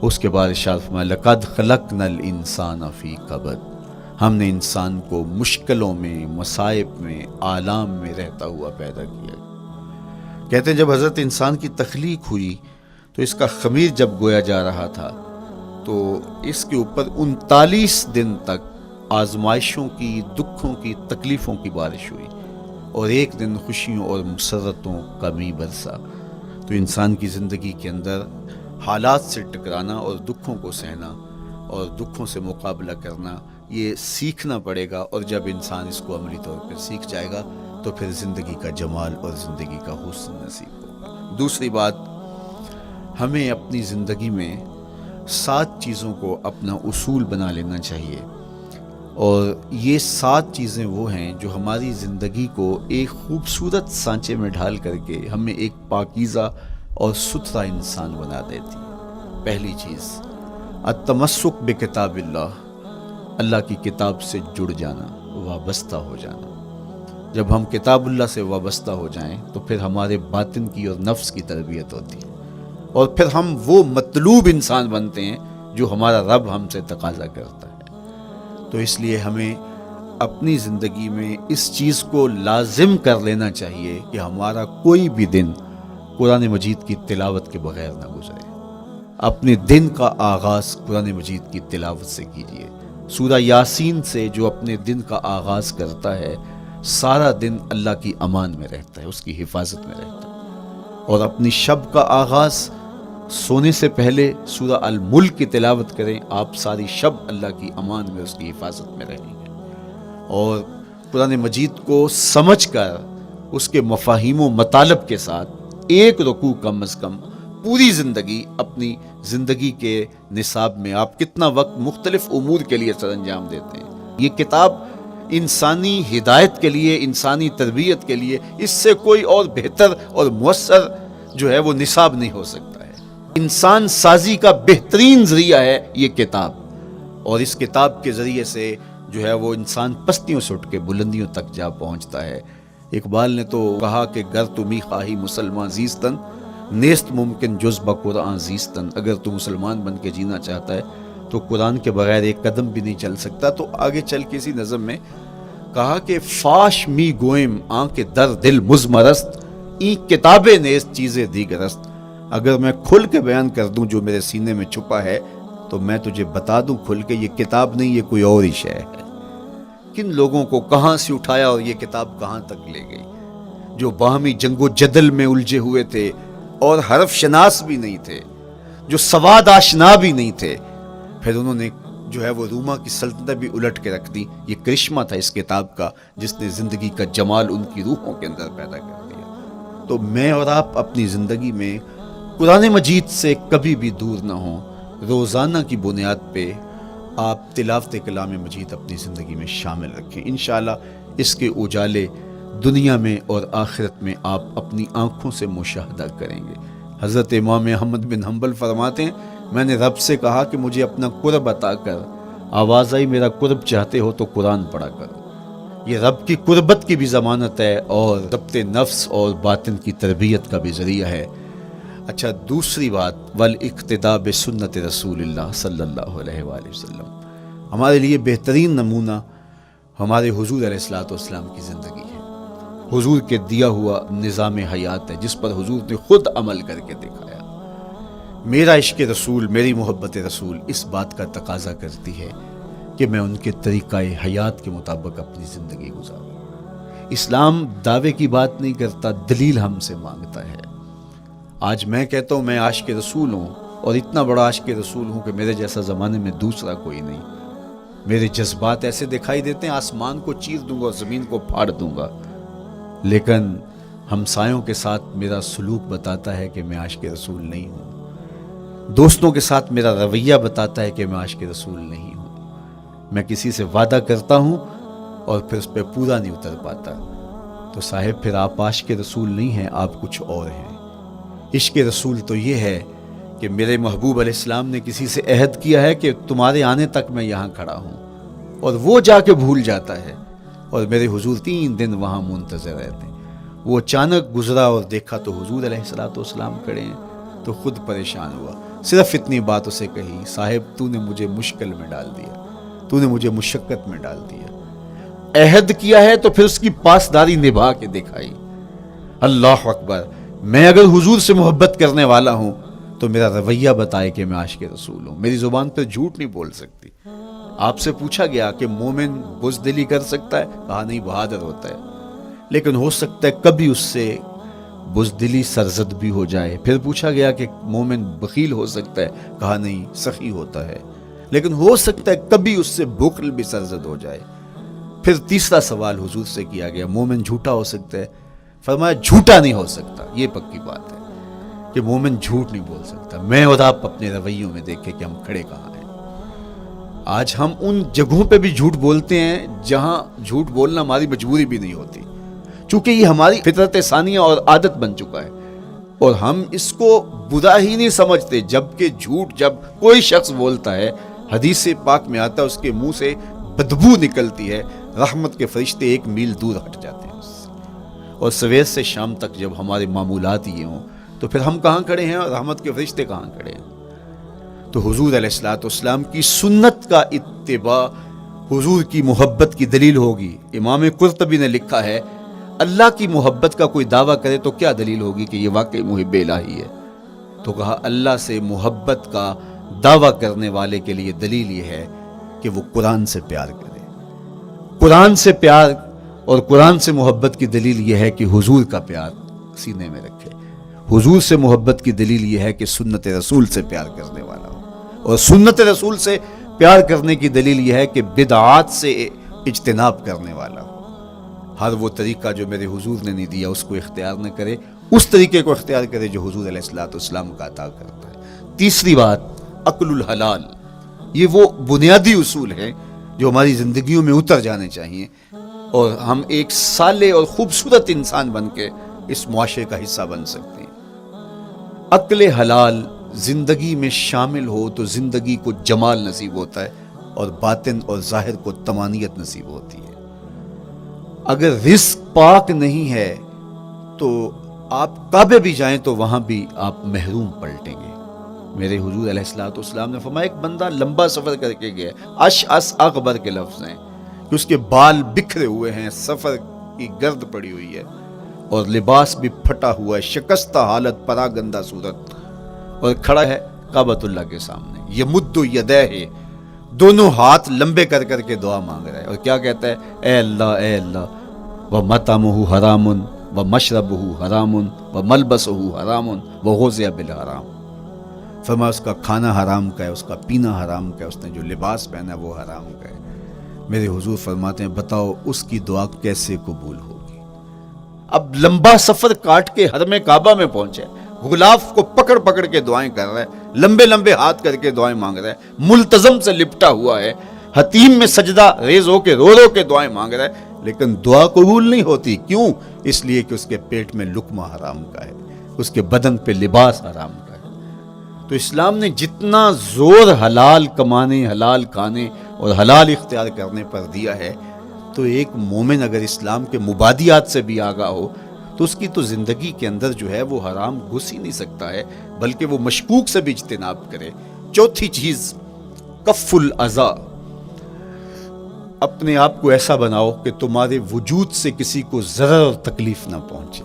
اس کے بعد ارشاد فرمایا لقد خلقنا الانسان فی کبد، ہم نے انسان کو مشکلوں میں، مصائب میں، آلام میں رہتا ہوا پیدا کیا۔ کہتے ہیں جب حضرت انسان کی تخلیق ہوئی تو اس کا خمیر جب گویا جا رہا تھا تو اس کے اوپر 39 دن تک آزمائشوں کی، دکھوں کی، تکلیفوں کی بارش ہوئی، اور 1 دن خوشیوں اور مسرتوں کا می برسا۔ تو انسان کی زندگی کے اندر حالات سے ٹکرانا اور دکھوں کو سہنا اور دکھوں سے مقابلہ کرنا یہ سیکھنا پڑے گا، اور جب انسان اس کو عملی طور پر سیکھ جائے گا تو پھر زندگی کا جمال اور زندگی کا حسن نصیب ہوگا۔ دوسری بات، ہمیں اپنی زندگی میں 7 چیزوں کو اپنا اصول بنا لینا چاہیے، اور یہ 7 چیزیں وہ ہیں جو ہماری زندگی کو ایک خوبصورت سانچے میں ڈھال کر کے ہمیں ایک پاکیزہ اور ستھرا انسان بنا دیتی ہے۔ پہلی چیز، التمسک بکتاب اللہ، اللہ کی کتاب سے جڑ جانا، وابستہ ہو جانا۔ جب ہم کتاب اللہ سے وابستہ ہو جائیں تو پھر ہمارے باطن کی اور نفس کی تربیت ہوتی ہے، اور پھر ہم وہ مطلوب انسان بنتے ہیں جو ہمارا رب ہم سے تقاضا کرتا ہے۔ تو اس لیے ہمیں اپنی زندگی میں اس چیز کو لازم کر لینا چاہیے کہ ہمارا کوئی بھی دن قرآن مجید کی تلاوت کے بغیر نہ گزرے۔ اپنے دن کا آغاز قرآن مجید کی تلاوت سے کیجیے۔ سورہ یاسین سے جو اپنے دن کا آغاز کرتا ہے سارا دن اللہ کی امان میں رہتا ہے، اس کی حفاظت میں رہتا ہے۔ اور اپنی شب کا آغاز سونے سے پہلے سورہ الملک کی تلاوت کریں، آپ ساری شب اللہ کی امان میں، اس کی حفاظت میں رہیں گے۔ اور قرآن مجید کو سمجھ کر اس کے مفاہیم و مطالب کے ساتھ 1 رکوع کم از کم پوری زندگی، اپنی زندگی کے نصاب میں آپ کتنا وقت مختلف امور کے لیے سر انجام دیتے ہیں۔ یہ کتاب انسانی ہدایت کے لیے، انسانی تربیت کے لیے، اس سے کوئی اور بہتر اور مؤثر جو ہے وہ نصاب نہیں ہو سکتا ہے۔ انسان سازی کا بہترین ذریعہ ہے یہ کتاب، اور اس کتاب کے ذریعے سے جو ہے وہ انسان پستیوں سے اٹھ کے بلندیوں تک جا پہنچتا ہے۔ اقبال نے تو کہا کہ گر تمی خواہی مسلمان زیستن، نیست ممکن جز بقرآن زیستن، اگر تو مسلمان بن کے جینا چاہتا ہے تو قرآن کے بغیر 1 قدم بھی نہیں چل سکتا۔ تو آگے چل کے اسی نظم میں کہا کہ فاش می گوئم آنکھ در دل مزمرست ای کتابیں نیز چیزیں دیگرست. اگر میں کھل کے بیان کر دوں جو میرے سینے میں چھپا ہے تو میں تجھے بتا دوں کھل کے یہ کتاب نہیں، یہ کوئی اور ہی شے ہے. کن لوگوں کو کہاں سے اٹھایا اور یہ کتاب کہاں تک لے گئی، جو باہمی جنگ و جدل میں الجھے ہوئے تھے اور حرف شناس بھی نہیں تھے، جو سواد آشنا بھی نہیں تھے. پھر انہوں نے جو ہے وہ روما کی سلطنت بھی الٹ کے رکھ دی. یہ کرشمہ تھا اس کتاب کا جس نے زندگی کا جمال ان کی روحوں کے اندر پیدا کر دیا. تو میں اور آپ اپنی زندگی میں قرآن مجید سے کبھی بھی دور نہ ہوں. روزانہ کی بنیاد پہ آپ تلاوت کلام مجید اپنی زندگی میں شامل رکھیں. انشاءاللہ اس کے اجالے دنیا میں اور آخرت میں آپ اپنی آنکھوں سے مشاہدہ کریں گے. حضرت امام احمد بن حنبل فرماتے ہیں میں نے رب سے کہا کہ مجھے اپنا قرب عطا کر. آواز آئی میرا قرب چاہتے ہو تو قرآن پڑھا کرو. یہ رب کی قربت کی بھی ضمانت ہے اور ضبط نفس اور باطن کی تربیت کا بھی ذریعہ ہے. اچھا دوسری بات والاقتداء بسنت رسول اللہ صلی اللہ علیہ وآلہ وسلم. ہمارے لیے بہترین نمونہ ہمارے حضور علیہ الصلوۃ والسلام کی زندگی ہے. حضور کے دیا ہوا نظام حیات ہے جس پر حضور نے خود عمل کر کے دکھایا. میرا عشق رسول، میری محبت رسول اس بات کا تقاضا کرتی ہے کہ میں ان کے طریقہ حیات کے مطابق اپنی زندگی گزاروں. اسلام دعوے کی بات نہیں کرتا، دلیل ہم سے مانگتا ہے. آج میں کہتا ہوں میں عاشق رسول ہوں اور اتنا بڑا عاشق رسول ہوں کہ میرے جیسا زمانے میں دوسرا کوئی نہیں. میرے جذبات ایسے دکھائی دیتے ہیں آسمان کو چیر دوں گا اور زمین کو پھاڑ دوں گا، لیکن ہمسایوں کے ساتھ میرا سلوک بتاتا ہے کہ میں عاشق رسول نہیں ہوں. دوستوں کے ساتھ میرا رویہ بتاتا ہے کہ میں عاشق رسول نہیں ہوں. میں کسی سے وعدہ کرتا ہوں اور پھر اس پہ پورا نہیں اتر پاتا. تو صاحب پھر آپ عاشق رسول نہیں ہیں، آپ کچھ اور ہیں. عشق رسول تو یہ ہے کہ میرے محبوب علیہ السلام نے کسی سے عہد کیا ہے کہ تمہارے آنے تک میں یہاں کھڑا ہوں، اور وہ جا کے بھول جاتا ہے اور میرے حضور 3 دن وہاں منتظر رہتے ہیں. وہ اچانک گزرا اور دیکھا تو حضور علیہ الصلوۃ والسلام کھڑے ہیں تو خود پریشان ہوا. صرف اتنی بات اسے کہی، صاحب تو نے مجھے مشکل میں ڈال دیا، تو نے مجھے مشقت میں ڈال دیا. عہد کیا ہے تو پھر اس کی پاسداری نبھا کے دکھائی. اللہ اکبر. میں اگر حضور سے محبت کرنے والا ہوں تو میرا رویہ بتائے کہ میں عاشق رسول ہوں. میری زبان پہ جھوٹ نہیں بول سکتی. آپ سے پوچھا گیا کہ مومن بزدلی کر سکتا ہے؟ کہا نہیں، بہادر ہوتا ہے. لیکن ہو سکتا ہے کبھی اس سے بزدلی سرزد بھی ہو جائے. پھر پوچھا گیا کہ مومن بخیل ہو سکتا ہے؟ کہا نہیں، سخی ہوتا ہے. لیکن ہو سکتا ہے کبھی اس سے بخل بھی سرزد ہو جائے. پھر تیسرا سوال حضور سے کیا گیا، مومن جھوٹا ہو سکتا ہے؟ فرمایا جھوٹا نہیں ہو سکتا. یہ پکی بات ہے کہ مومن جھوٹ نہیں بول سکتا. میں اور آپ اپنے رویوں میں دیکھیں کہ ہم کھڑے کہاں ہیں. آج ہم ان جگہوں پہ بھی جھوٹ بولتے ہیں جہاں جھوٹ بولنا ہماری مجبوری بھی نہیں ہوتی، چونکہ یہ ہماری فطرت ثانیہ اور عادت بن چکا ہے اور ہم اس کو برا ہی نہیں سمجھتے. جبکہ جھوٹ جب کوئی شخص بولتا ہے، حدیث پاک میں آتا ہے اس کے منہ سے بدبو نکلتی ہے، رحمت کے فرشتے 1 میل دور ہٹ جاتے ہیں اس سے. اور سویر سے شام تک جب ہمارے معمولات یہ ہوں تو پھر ہم کہاں کھڑے ہیں اور رحمت کے فرشتے کہاں کھڑے ہیں؟ تو حضور علیہ الصلوۃ والسلام کی سنت کا اتباع حضور کی محبت کی دلیل ہوگی. امام قرطبی نے لکھا ہے اللہ کی محبت کا کوئی دعویٰ کرے تو کیا دلیل ہوگی کہ یہ واقعی محب الہی ہے؟ تو کہا اللہ سے محبت کا دعویٰ کرنے والے کے لیے دلیل یہ ہے کہ وہ قرآن سے پیار کرے. قرآن سے پیار اور قرآن سے محبت کی دلیل یہ ہے کہ حضور کا پیار سینے میں رکھے. حضور سے محبت کی دلیل یہ ہے کہ سنت رسول سے پیار کرنے والا ہو، اور سنت رسول سے پیار کرنے کی دلیل یہ ہے کہ بدعات سے اجتناب کرنے والا ہو. ہر وہ طریقہ جو میرے حضور نے نہیں دیا اس کو اختیار نہ کرے، اس طریقے کو اختیار کرے جو حضور علیہ الصلوۃ والسلام کا عطا کرتا ہے. تیسری بات عقل الحلال. یہ وہ بنیادی اصول ہیں جو ہماری زندگیوں میں اتر جانے چاہیے اور ہم ایک صالح اور خوبصورت انسان بن کے اس معاشرے کا حصہ بن سکتے ہیں. عقل حلال زندگی میں شامل ہو تو زندگی کو جمال نصیب ہوتا ہے اور باطن اور ظاہر کو طمانینت نصیب ہوتی ہے. اگر رزق پاک نہیں ہے تو آپ کعبے بھی جائیں تو وہاں بھی آپ محروم پلٹیں گے. میرے حضور علیہ الصلوۃ والسلام نے فرمایا ایک بندہ لمبا سفر کر کے گیا، اشعث اغبر کے لفظ ہیں کہ اس کے بال بکھرے ہوئے ہیں، سفر کی گرد پڑی ہوئی ہے، اور لباس بھی پھٹا ہوا ہے، شکستہ حالت، پراگندہ صورت، اور کھڑا ہے کعبۃ اللہ کے سامنے، یمد یدیہ، دونوں ہاتھ لمبے کر کر کے دعا مانگ رہا ہے، اور کیا کہتا ہے؟ اے اللہ ومطعمہ حرام ومشربہ حرام وملبسہ حرام وغذی بالحرام، فرمایا اس کا کھانا حرام کا ہے، اس کا پینا حرام کا ہے، اس نے جو لباس پہنا ہے وہ حرام کا ہے۔ میرے حضور فرماتے ہیں بتاؤ اس کی دعا کیسے قبول ہوگی؟ اب لمبا سفر کاٹ کے حرم کعبہ میں پہنچے، غلاف کو پکڑ پکڑ کے دعائیں کر رہا ہے، لمبے لمبے ہاتھ کر کے دعائیں مانگ رہا ہے، ملتزم سے لپٹا ہوا ہے، حتیم میں سجدہ ریز ہو کے رو رو کے دعائیں مانگ رہا ہے، لیکن دعا قبول نہیں ہوتی۔ کیوں؟ اس لیے کہ اس کے پیٹ میں لقمہ حرام کا ہے، اس کے بدن پہ لباس حرام کا ہے۔ تو اسلام نے جتنا زور حلال کمانے، حلال کھانے اور حلال اختیار کرنے پر دیا ہے، تو ایک مومن اگر اسلام کے مبادیات سے بھی آگاہ ہو تو اس کی تو زندگی کے اندر جو ہے وہ حرام گھس ہی نہیں سکتا ہے، بلکہ وہ مشکوک سے بھی اجتناب کرے۔ چوتھی چیز، کف الاذی، اپنے آپ کو ایسا بناؤ کہ تمہارے وجود سے کسی کو ضرر اور تکلیف نہ پہنچے۔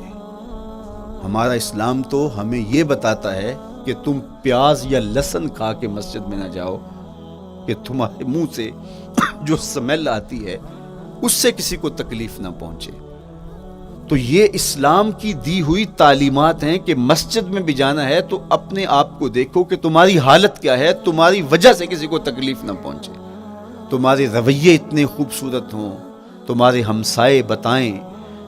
ہمارا اسلام تو ہمیں یہ بتاتا ہے کہ تم پیاز یا لہسن کھا کے مسجد میں نہ جاؤ کہ تمہارے منہ سے جو سمیل آتی ہے اس سے کسی کو تکلیف نہ پہنچے۔ تو یہ اسلام کی دی ہوئی تعلیمات ہیں کہ مسجد میں بھی جانا ہے تو اپنے آپ کو دیکھو کہ تمہاری حالت کیا ہے، تمہاری وجہ سے کسی کو تکلیف نہ پہنچے، تمہارے رویے اتنے خوبصورت ہوں، تمہارے ہمسائے بتائیں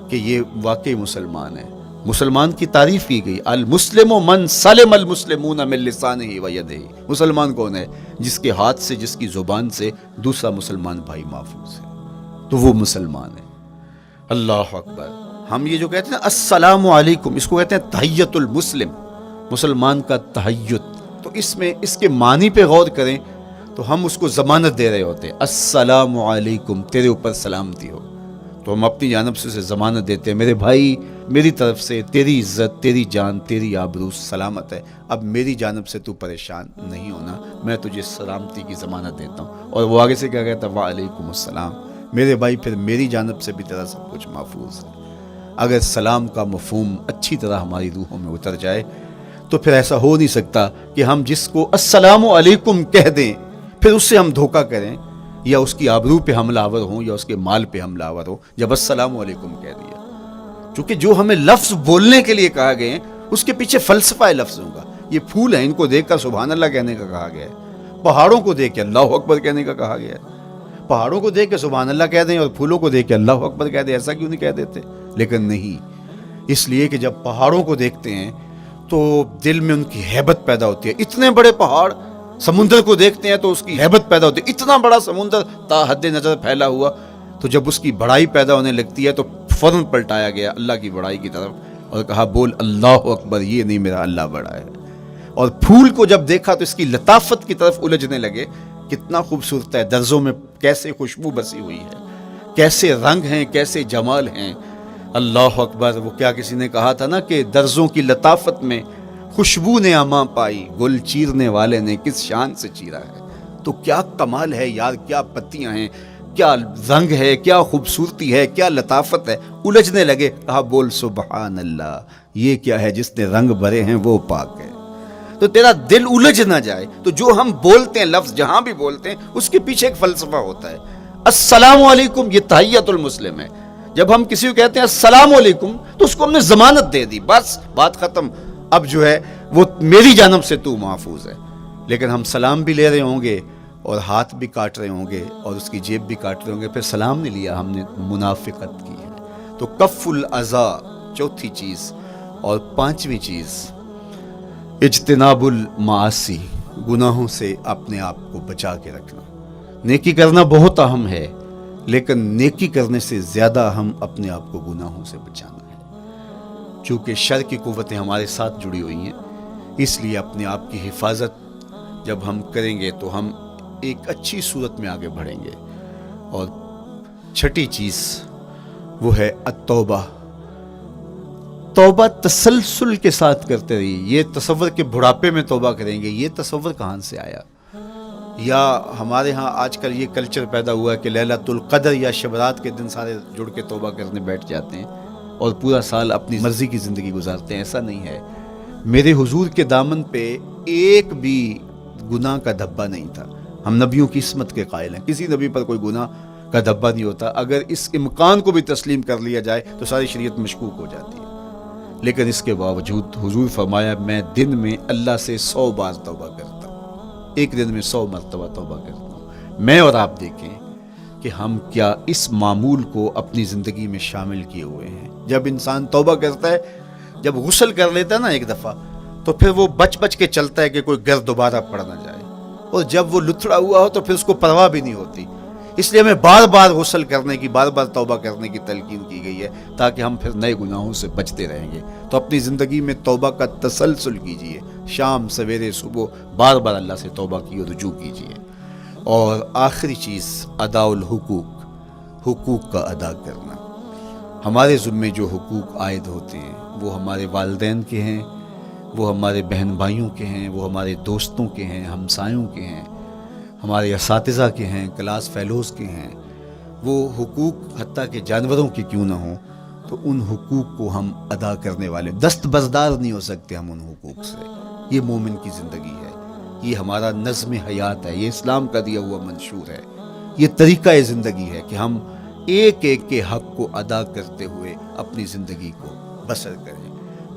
کہ یہ واقعی مسلمان ہے۔ مسلمان کی تعریف کی گئی، المسلم من سلم المسلمون من لسانہ و یدہ، مسلمان کون ہے؟ جس کے ہاتھ سے، جس کی زبان سے دوسرا مسلمان بھائی محفوظ ہے، تو وہ مسلمان ہے۔ اللہ اکبر۔ ہم یہ جو کہتے ہیں السلام علیکم، اس کو کہتے ہیں تحیت المسلم، مسلمان کا تحیت۔ تو اس میں اس کے معنی پہ غور کریں تو ہم اس کو ضمانت دے رہے ہوتے ہیں، السلام علیکم، تیرے اوپر سلامتی ہو، تو ہم اپنی جانب سے اسے ضمانت دیتے ہیں، میرے بھائی میری طرف سے تیری عزت، تیری جان، تیری آبرو سلامت ہے، اب میری جانب سے تو پریشان نہیں ہونا، میں تجھے سلامتی کی ضمانت دیتا ہوں۔ اور وہ آگے سے کیا کہتا ہے؟ وعلیکم السلام، میرے بھائی پھر میری جانب سے بھی تیرا سب کچھ محفوظ ہے۔ اگر سلام کا مفہوم اچھی طرح ہماری روحوں میں اتر جائے تو پھر ایسا ہو نہیں سکتا کہ ہم جس کو السلام علیکم کہہ دیں پھر اس سے ہم دھوکہ کریں یا اس کی آبرو پہ حملہ آور ہوں یا اس کے مال پہ حملہ آور ہو جب السلام علیکم کہہ دیا۔ چونکہ جو ہمیں لفظ بولنے کے لیے کہا گئے ہیں اس کے پیچھے فلسفہ ہے لفظوں کا۔ یہ پھول ہیں، ان کو دیکھ کر سبحان اللہ کہنے کا کہا گیا ہے، پہاڑوں کو دیکھ کے اللہ اکبر کہنے کا کہا گیا ہے۔ پہاڑوں کو دیکھ کے سبحان اللہ کہہ دیں اور پھولوں کو دیکھ کے اللہ اکبر کہہ دیں، ایسا کیوں نہیں کہہ دیتے؟ لیکن نہیں، اس لیے کہ جب پہاڑوں کو دیکھتے ہیں تو دل میں ان کی ہیبت پیدا ہوتی ہے۔ اتنے بڑے پہاڑ، سمندر کو دیکھتے ہیں تو اس کی ہیبت پیدا ہوتی ہے، اتنا بڑا سمندر تا حد نظر پھیلا ہوا، تو جب اس کی بڑائی پیدا ہونے لگتی ہے تو فوراً پلٹایا گیا اللہ کی بڑائی کی طرف اور کہا بول اللہ اکبر، یہ نہیں میرا اللہ بڑا ہے۔ اور پھول کو جب دیکھا تو اس کی لطافت کی طرف الجھنے لگے، کتنا خوبصورت ہے، درزوں میں کیسے خوشبو بسی ہوئی ہے، کیسے رنگ ہیں، کیسے جمال ہیں، اللہ اکبر۔ وہ کیا کسی نے کہا تھا نا کہ درزوں کی لطافت میں خوشبو نے اماں پائی، گل چیرنے والے نے کس شان سے چیرا ہے۔ تو کیا کمال ہے یار، کیا پتیاں ہیں، کیا رنگ ہے، کیا خوبصورتی ہے، کیا لطافت ہے۔ الجھنے لگے، کہا بول سبحان اللہ، یہ کیا ہے جس نے رنگ بھرے ہیں وہ پاک ہے۔ تو تیرا دل الجھ نہ جائے تو جو ہم بولتے ہیں لفظ جہاں بھی بولتے ہیں اس کے پیچھے ایک فلسفہ ہوتا ہے۔ السلام علیکم یہ تحیت المسلم ہے۔ جب ہم کسی کو کہتے ہیں السلام علیکم تو اس کو ہم نے ضمانت دے دی، بس بات ختم، اب جو ہے وہ میری جانب سے تو محفوظ ہے۔ لیکن ہم سلام بھی لے رہے ہوں گے اور ہاتھ بھی کاٹ رہے ہوں گے اور اس کی جیب بھی کاٹ رہے ہوں گے، پھر سلام نہیں لیا، ہم نے منافقت کی ہے۔ تو کف الاذی چوتھی چیز۔ اور پانچویں چیز اجتناب المعاصی، گناہوں سے اپنے آپ کو بچا کے رکھنا۔ نیکی کرنا بہت اہم ہے لیکن نیکی کرنے سے زیادہ ہم اپنے آپ کو گناہوں سے بچانا ہے، چونکہ شر کی قوتیں ہمارے ساتھ جڑی ہوئی ہیں، اس لیے اپنے آپ کی حفاظت جب ہم کریں گے تو ہم ایک اچھی صورت میں آگے بڑھیں گے۔ اور چھٹی چیز وہ ہے التوبہ، توبہ تسلسل کے ساتھ کرتے رہیے۔ یہ تصور کہ بڑھاپے میں توبہ کریں گے، یہ تصور کہاں سے آیا؟ یا ہمارے ہاں آج کل یہ کلچر پیدا ہوا ہے کہ لیلۃ القدر یا شب رات کے دن سارے جڑ کے توبہ کرنے بیٹھ جاتے ہیں اور پورا سال اپنی مرضی کی زندگی گزارتے ہیں. ایسا نہیں ہے. میرے حضور کے دامن پہ ایک بھی گناہ کا دھبا نہیں تھا. ہم نبیوں کی عصمت کے قائل ہیں, کسی نبی پر کوئی گناہ کا دھبا نہیں ہوتا. اگر اس امکان کو بھی تسلیم کر لیا جائے تو ساری شریعت مشکوک ہو جاتی ہے. لیکن اس کے باوجود حضور فرمایا میں دن میں اللہ سے 100 بار توبہ کرتا ہوں, ایک دن میں 100 مرتبہ توبہ کرتا ہوں. میں اور آپ دیکھیں کہ ہم کیا اس معمول کو اپنی زندگی میں شامل کیے ہوئے ہیں. جب انسان توبہ کرتا ہے, جب غسل کر لیتا ہے نا ایک دفعہ, تو پھر وہ بچ کے چلتا ہے کہ کوئی گرد دوبارہ پڑ نہ جائے, اور جب وہ لتھڑا ہوا ہو تو پھر اس کو پرواہ بھی نہیں ہوتی. اس لیے ہمیں بار بار غسل کرنے کی, بار بار توبہ کرنے کی تلقین کی گئی ہے تاکہ ہم پھر نئے گناہوں سے بچتے رہیں گے. تو اپنی زندگی میں توبہ کا تسلسل کیجئے, شام سویرے صبح بار بار اللہ سے توبہ کی اور رجوع کیجئے. اور آخری چیز ادا الحقوق, حقوق کا ادا کرنا. ہمارے ذمے جو حقوق عائد ہوتے ہیں وہ ہمارے والدین کے ہیں, وہ ہمارے بہن بھائیوں کے ہیں, وہ ہمارے دوستوں کے ہیں, ہمسایوں کے ہیں, ہمارے اساتذہ کے ہیں, کلاس فیلوز کے ہیں. وہ حقوق حتیٰ کہ جانوروں کے کیوں نہ ہوں تو ان حقوق کو ہم ادا کرنے والے, دستبردار نہیں ہو سکتے ہم ان حقوق سے. یہ مومن کی زندگی ہے, یہ ہمارا نظم حیات ہے, یہ اسلام کا دیا ہوا منشور ہے, یہ طریقہ زندگی ہے کہ ہم ایک ایک کے حق کو ادا کرتے ہوئے اپنی زندگی کو بسر کریں.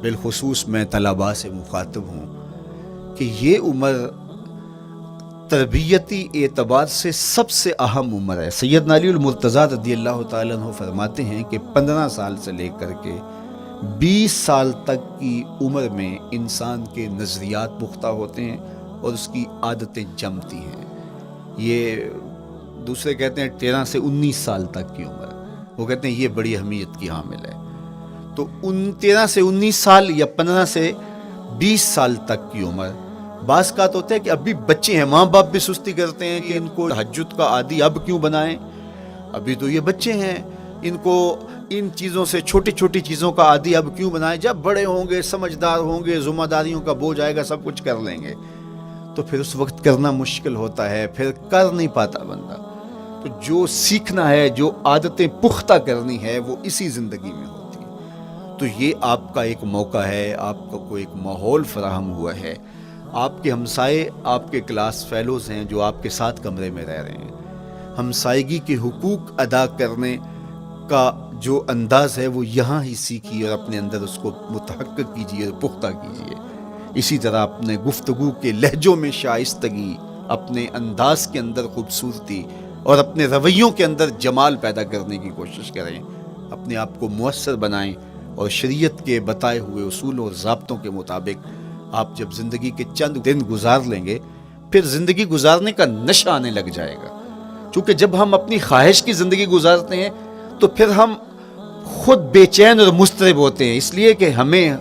بالخصوص میں طلباء سے مخاطب ہوں کہ یہ عمر تربیتی اعتبار سے سب سے اہم عمر ہے. سیدنا علی المرتضیٰ رضی اللہ تعالیٰ عنہ فرماتے ہیں کہ 15 سال سے لے کر کے 20 سال تک کی عمر میں انسان کے نظریات پختہ ہوتے ہیں اور اس کی عادتیں جمتی ہیں. یہ دوسرے کہتے ہیں 13 سے 19 سال تک کی عمر, وہ کہتے ہیں یہ بڑی اہمیت کی حامل ہے. تو 13 سے 19 سال یا 15 سے 20 سال تک کی عمر, بعض کا تو ہوتا ہے کہ ابھی بچے ہیں, ماں باپ بھی سستی کرتے ہیں کہ ان کو تہجد کا عادی اب کیوں بنائیں, ابھی تو یہ بچے ہیں, ان کو ان چیزوں سے, چھوٹی چھوٹی چیزوں کا عادی اب کیوں بنائیں, جب بڑے ہوں گے, سمجھدار ہوں گے, ذمہ داریوں کا بوجھ آئے گا, سب کچھ کر لیں گے. تو پھر اس وقت کرنا مشکل ہوتا ہے, پھر کر نہیں پاتا بندہ. تو جو سیکھنا ہے, جو عادتیں پختہ کرنی ہے, وہ اسی زندگی میں ہوتی ہے. تو یہ آپ کا ایک موقع ہے, آپ کو ایک ماحول فراہم ہوا ہے. آپ کے ہمسائے آپ کے کلاس فیلوز ہیں جو آپ کے ساتھ کمرے میں رہ رہے ہیں. ہمسائیگی کے حقوق ادا کرنے کا جو انداز ہے وہ یہاں ہی سیکھیے اور اپنے اندر اس کو متحقق کیجیے اور پختہ کیجیے. اسی طرح اپنے گفتگو کے لہجوں میں شائستگی, اپنے انداز کے اندر خوبصورتی اور اپنے رویوں کے اندر جمال پیدا کرنے کی کوشش کریں. اپنے آپ کو مؤثر بنائیں اور شریعت کے بتائے ہوئے اصولوں اور ضابطوں کے مطابق آپ جب زندگی کے چند دن گزار لیں گے, پھر زندگی گزارنے کا نشہ آنے لگ جائے گا. چونکہ جب ہم اپنی خواہش کی زندگی گزارتے ہیں تو پھر ہم خود بے چین اور مضطرب ہوتے ہیں, اس لیے کہ ہمیں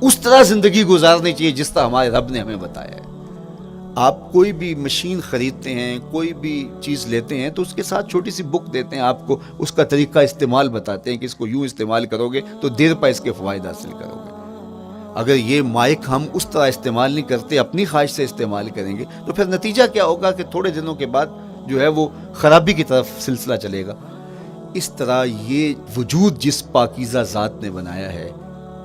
اس طرح زندگی گزارنی چاہیے جس طرح ہمارے رب نے ہمیں بتایا ہے. آپ کوئی بھی مشین خریدتے ہیں, کوئی بھی چیز لیتے ہیں تو اس کے ساتھ چھوٹی سی بک دیتے ہیں, آپ کو اس کا طریقہ استعمال بتاتے ہیں کہ اس کو یوں استعمال کرو گے تو دیر پا اس کے فوائد حاصل کرو گے. اگر یہ مائک ہم اس طرح استعمال نہیں کرتے, اپنی خواہش سے استعمال کریں گے تو پھر نتیجہ کیا ہوگا کہ تھوڑے دنوں کے بعد جو ہے وہ خرابی کی طرف سلسلہ چلے گا. اس طرح یہ وجود جس پاکیزہ ذات نے بنایا ہے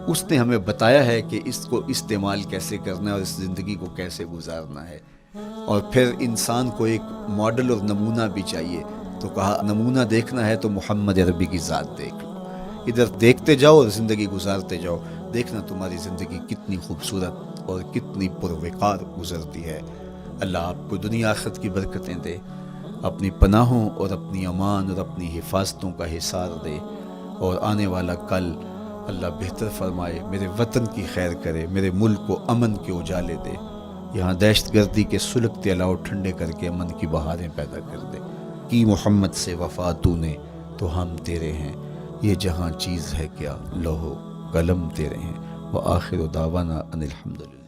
اس نے ہمیں بتایا ہے کہ اس کو استعمال کیسے کرنا ہے اور اس زندگی کو کیسے گزارنا ہے. اور پھر انسان کو ایک ماڈل اور نمونہ بھی چاہیے, تو کہا نمونہ دیکھنا ہے تو محمد عربی کی ذات دیکھ لو. ادھر دیکھتے جاؤ اور زندگی گزارتے جاؤ, دیکھنا تمہاری زندگی کتنی خوبصورت اور کتنی پروقار گزرتی ہے. اللہ آپ کو دنیا آخرت کی برکتیں دے, اپنی پناہوں اور اپنی امان اور اپنی حفاظتوں کا حصار دے, اور آنے والا کل اللہ بہتر فرمائے, میرے وطن کی خیر کرے, میرے ملک کو امن کے اجالے دے, یہاں دہشت گردی کے سلگتے الاؤ ٹھنڈے کر کے امن کی بہاریں پیدا کر دے. کی محمد سے وفا تو نے تو ہم تیرے ہیں, یہ جہاں چیز ہے کیا لوح و قلم تیرے ہیں. وآخر دعوانا ان الحمدللہ.